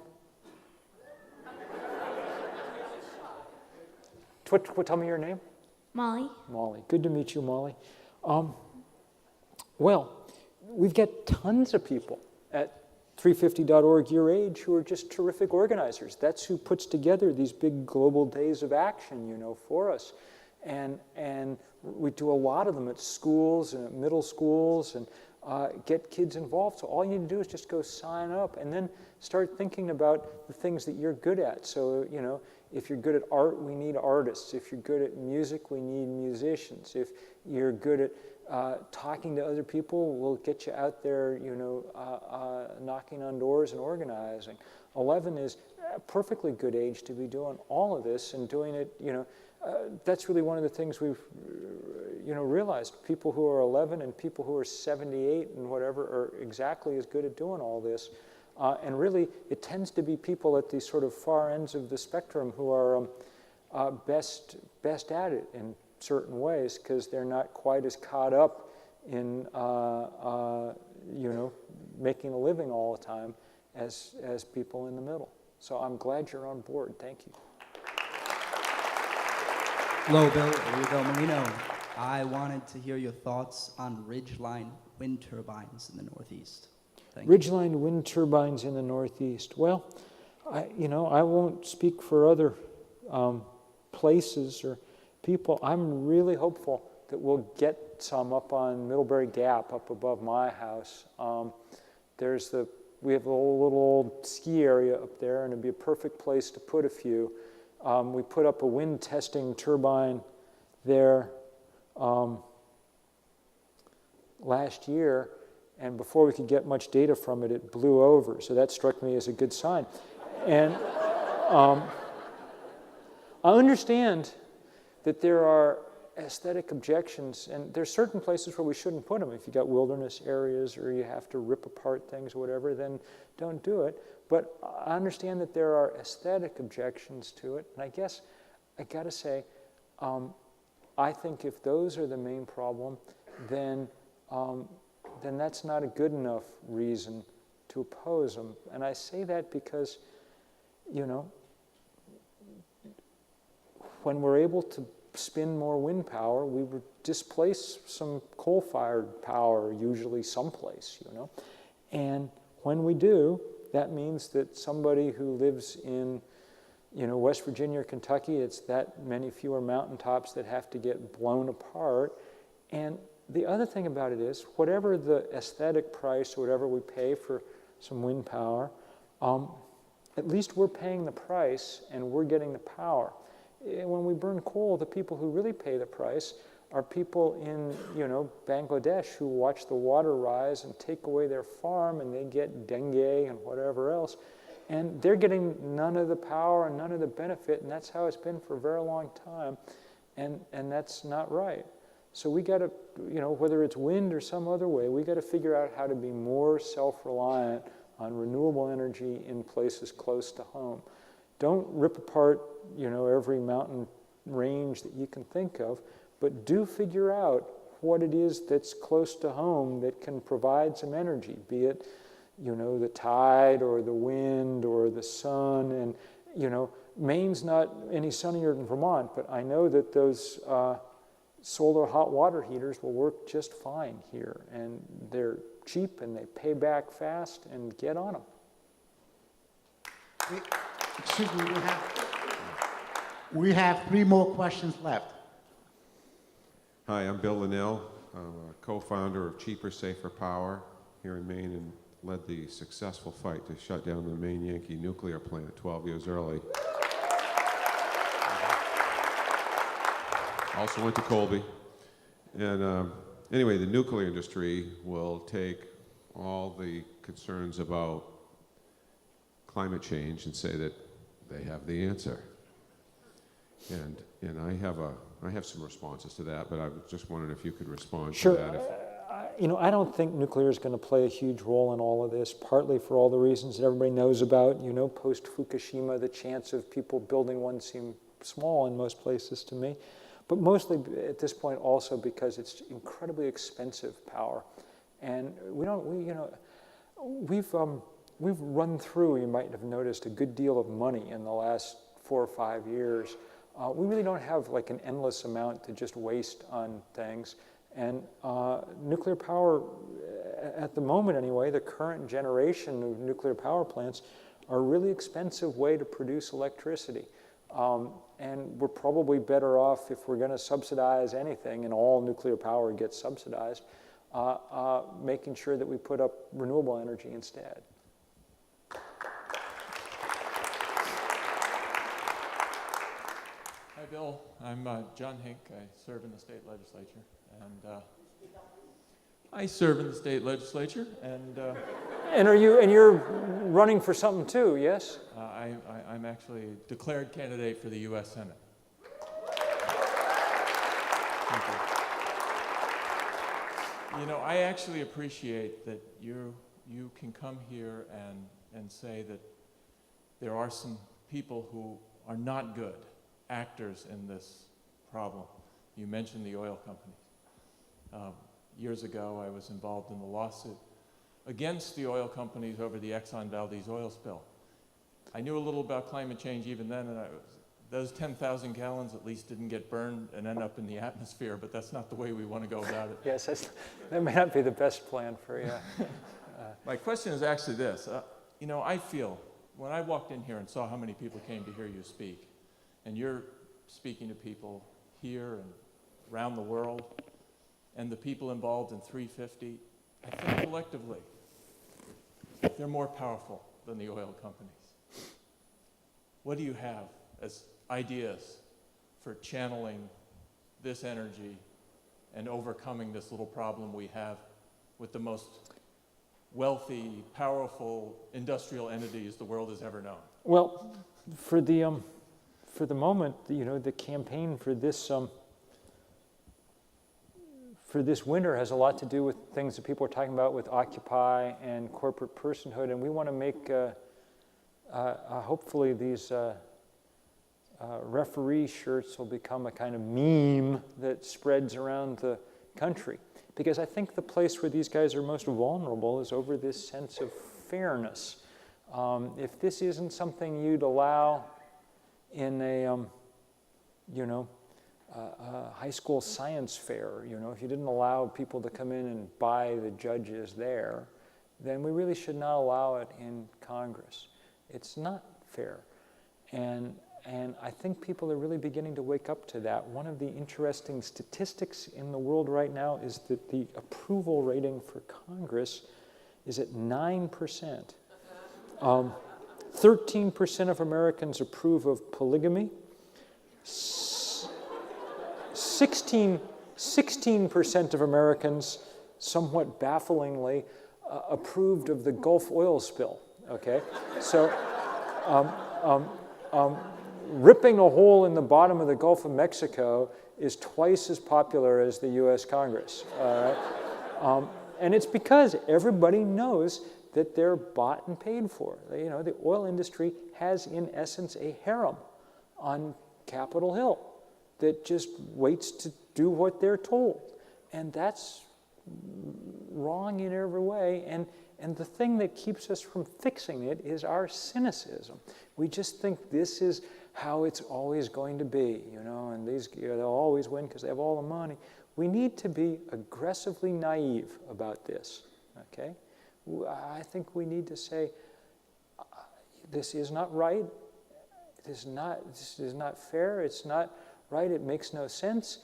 Tell me your name. Molly. Molly. Good to meet you, Molly. Well, we've got tons of people at 350.org your age who are just terrific organizers. That's who puts together these big global days of action, for us. And we do a lot of them at schools and at middle schools and get kids involved. So all you need to do is just go sign up and then start thinking about the things that you're good at. So, if you're good at art, we need artists. If you're good at music, we need musicians. If you're good at talking to other people, we'll get you out there, knocking on doors and organizing. 11 is a perfectly good age to be doing all of this and doing it, that's really one of the things we've, realized. People who are 11 and people who are 78 and whatever are exactly as good at doing all this. And really, it tends to be people at these sort of far ends of the spectrum who are best at it in certain ways, because they're not quite as caught up in, making a living all the time as people in the middle. So I'm glad you're on board. Thank you. Hello, Bill Marino. I wanted to hear your thoughts on ridgeline wind turbines in the Northeast. Ridgeline wind turbines in the Northeast. Well, I won't speak for other places or people. I'm really hopeful that we'll get some up on Middlebury Gap, up above my house. We have a little old ski area up there, and it'd be a perfect place to put a few. We put up a wind testing turbine there last year, and before we could get much data from it, it blew over. So that struck me as a good sign. And I understand that there are aesthetic objections, and there's certain places where we shouldn't put them. If you got wilderness areas or you have to rip apart things or whatever, then don't do it. But I understand that there are aesthetic objections to it, and I guess I got to say, I think if those are the main problem, then that's not a good enough reason to oppose them. And I say that because, you know, when we're able to spin more wind power, we would displace some coal-fired power, usually someplace, you know. And when we do, that means that somebody who lives in, you know, West Virginia or Kentucky, it's that many fewer mountaintops that have to get blown apart. And the other thing about it is, whatever the aesthetic price or whatever we pay for some wind power, at least we're paying the price and we're getting the power. When we burn coal, the people who really pay the price are people in, you know, Bangladesh who watch the water rise and take away their farm, and they get dengue and whatever else. And they're getting none of the power and none of the benefit, and that's how it's been for a very long time. And that's not right. So we got to, you know, whether it's wind or some other way, we got to figure out how to be more self-reliant on renewable energy in places close to home. Don't rip apart, you know, every mountain range that you can think of, but do figure out what it is that's close to home that can provide some energy, be it, you know, the tide or the wind or the sun. And, you know, Maine's not any sunnier than Vermont, but I know that those solar hot water heaters will work just fine here, and they're cheap and they pay back fast, and get on them. Excuse me, we have 3 more questions left. Hi, I'm Bill Linnell. I'm a co-founder of Cheaper, Safer Power here in Maine, and led the successful fight to shut down the Maine Yankee nuclear plant 12 years early. Also went to Colby. And anyway, the nuclear industry will take all the concerns about climate change and say that they have the answer. And I have some responses to that, but I was just wondering if you could respond to that. You know, I don't think nuclear is going to play a huge role in all of this, partly for all the reasons that everybody knows about. You know, post-Fukushima, the chance of people building one seemed small in most places to me. But mostly at this point also because it's incredibly expensive power. And we've run through, you might have noticed, a good deal of money in the last 4 or 5 years. We really don't have like an endless amount to just waste on things. And nuclear power, at the moment anyway, the current generation of nuclear power plants are a really expensive way to produce electricity. And we're probably better off, if we're going to subsidize anything, and all nuclear power gets subsidized, making sure that we put up renewable energy instead. Hi, Bill. I'm John Hink. I serve in the state legislature, and I serve in the state legislature, and you're running for something too, yes? I'm actually a declared candidate for the U.S. Senate. Thank you. You know, I actually appreciate that you can come here and say that there are some people who are not good actors in this problem. You mentioned the oil companies. Years ago, I was involved in the lawsuit against the oil companies over the Exxon Valdez oil spill. I knew a little about climate change even then, and those 10,000 gallons at least didn't get burned and end up in the atmosphere, but that's not the way we want to go about it. Yes, that may not be the best plan for you. My question is actually this. You know, I feel, when I walked in here and saw how many people came to hear you speak, and you're speaking to people here and around the world, and the people involved in 350, I think collectively, they're more powerful than the oil companies. What do you have as ideas for channeling this energy and overcoming this little problem we have with the most wealthy, powerful industrial entities the world has ever known? Well, for the moment, you know, the campaign for this for this winter has a lot to do with things that people are talking about with Occupy and corporate personhood, and we want to make, hopefully these referee shirts will become a kind of meme that spreads around the country. Because I think the place where these guys are most vulnerable is over this sense of fairness. If this isn't something you'd allow in a, high school science fair, if you didn't allow people to come in and buy the judges there, then we really should not allow it in Congress. It's not fair. And I think people are really beginning to wake up to that. One of the interesting statistics in the world right now is that the approval rating for Congress is at 9%. 13% of Americans approve of polygamy. 16% of Americans, somewhat bafflingly, approved of the Gulf oil spill, okay? So, ripping a hole in the bottom of the Gulf of Mexico is twice as popular as the US Congress, all right? And it's because everybody knows that they're bought and paid for. The oil industry has, in essence, a harem on Capitol Hill that just waits to do what they're told. And that's wrong in every way. And the thing that keeps us from fixing it is our cynicism. We just think this is how it's always going to be, and they'll always win because they have all the money. We need to be aggressively naive about this, okay? I think we need to say, this is not right, this is not fair, it's not right, it makes no sense.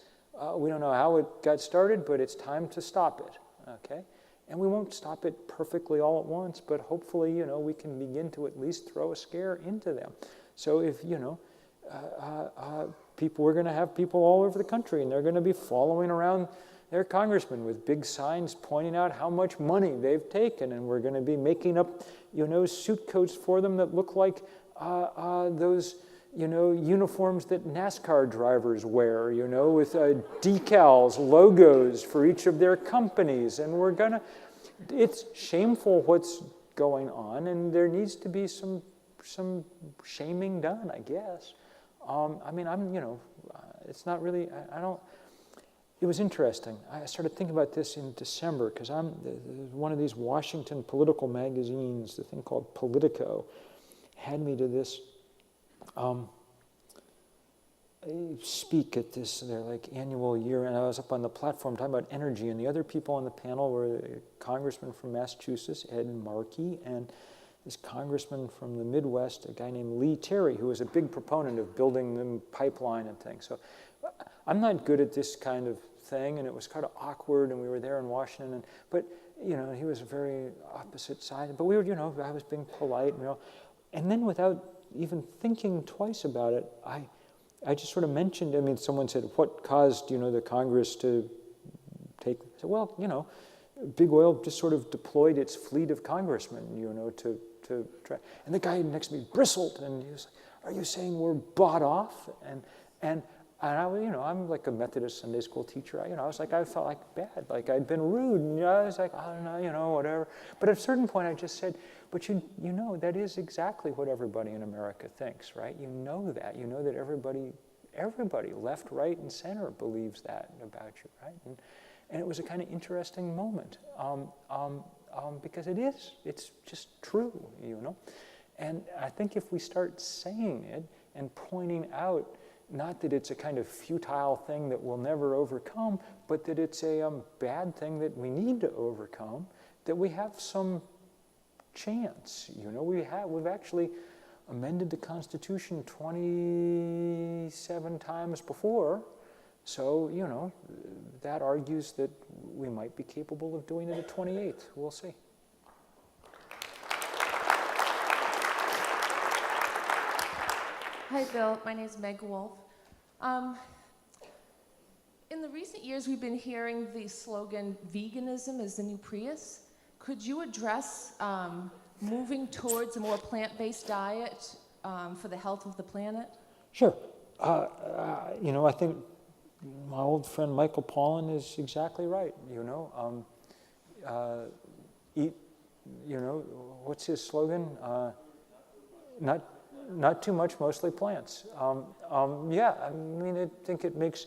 We don't know how it got started, but it's time to stop it, okay? And we won't stop it perfectly all at once, but hopefully, we can begin to at least throw a scare into them. So if, we're going to have people all over the country, and they're going to be following around their congressmen with big signs pointing out how much money they've taken, and we're going to be making up, suit coats for them that look like those, uniforms that NASCAR drivers wear, with decals, logos for each of their companies, and it's shameful what's going on, and there needs to be some shaming done, I guess. It's not really, it was interesting. I started thinking about this in December because one of these Washington political magazines, the thing called Politico, had me to this speak at their annual year, and I was up on the platform talking about energy, and the other people on the panel were a congressman from Massachusetts, Ed Markey, and this congressman from the Midwest, a guy named Lee Terry, who was a big proponent of building the pipeline and things. So I'm not good at this kind of thing, and it was kind of awkward, and we were there in Washington, but he was a very opposite side, but we were, I was being polite, and then without even thinking twice about it, I just sort of mentioned, someone said, what caused, the Congress to take, I said, well, Big Oil just sort of deployed its fleet of congressmen, to try. And the guy next to me bristled, and he was like, are you saying we're bought off? And I was, I'm like a Methodist Sunday school teacher. I was like, I felt like bad, like I'd been rude. And I was like, I don't know, whatever. But at a certain point, I just said, but that is exactly what everybody in America thinks, right? You know that. You know that everybody, left, right, and center believes that about you, right? And it was a kind of interesting moment because it's just true, And I think if we start saying it and pointing out, not that it's a kind of futile thing that we'll never overcome, but that it's a bad thing that we need to overcome, that we have some chance. We've actually amended the Constitution 27 times before, so, that argues that we might be capable of doing it at 28th. We'll see. Hi, Bill. My name is Meg Wolf. In the recent years, we've been hearing the slogan, veganism is the new Prius. Could you address moving towards a more plant-based diet for the health of the planet? Sure. I think my old friend Michael Pollan is exactly right, eat, what's his slogan? Not too much, mostly plants. Yeah, I mean, I think it makes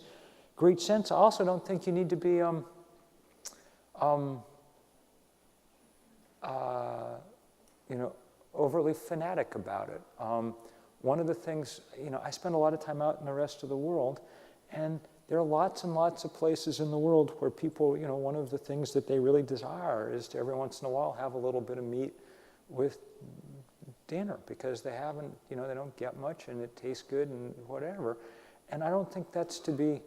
great sense. I also don't think you need to be overly fanatic about it. One of the things, I spend a lot of time out in the rest of the world, and there are lots and lots of places in the world where people, one of the things that they really desire is to every once in a while have a little bit of meat with dinner, because they haven't, they don't get much and it tastes good and whatever. And I don't think that's to be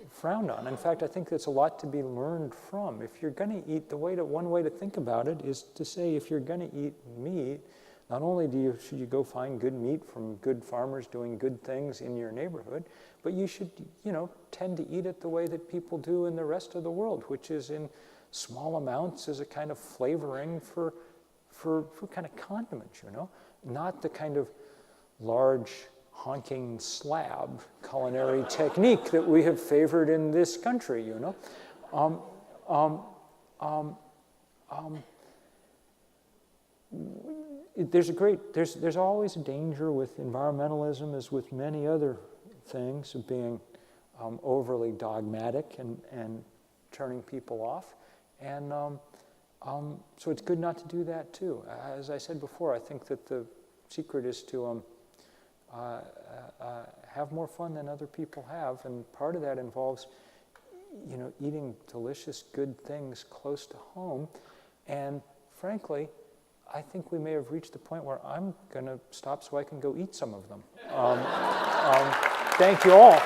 frowned on. In fact, I think there's a lot to be learned from. If you're going to eat, one way to think about it is to say, if you're going to eat meat, not only should you go find good meat from good farmers doing good things in your neighborhood, but you should, tend to eat it the way that people do in the rest of the world, which is in small amounts as a kind of flavoring for kind of condiments, not the kind of large honking slab culinary technique that we have favored in this country, There's always a danger with environmentalism, as with many other things, of being overly dogmatic and turning people off. And so it's good not to do that too. As I said before, I think that the secret is to have more fun than other people have, and part of that involves, eating delicious, good things close to home. And frankly, I think we may have reached the point where I'm going to stop so I can go eat some of them. Thank you all.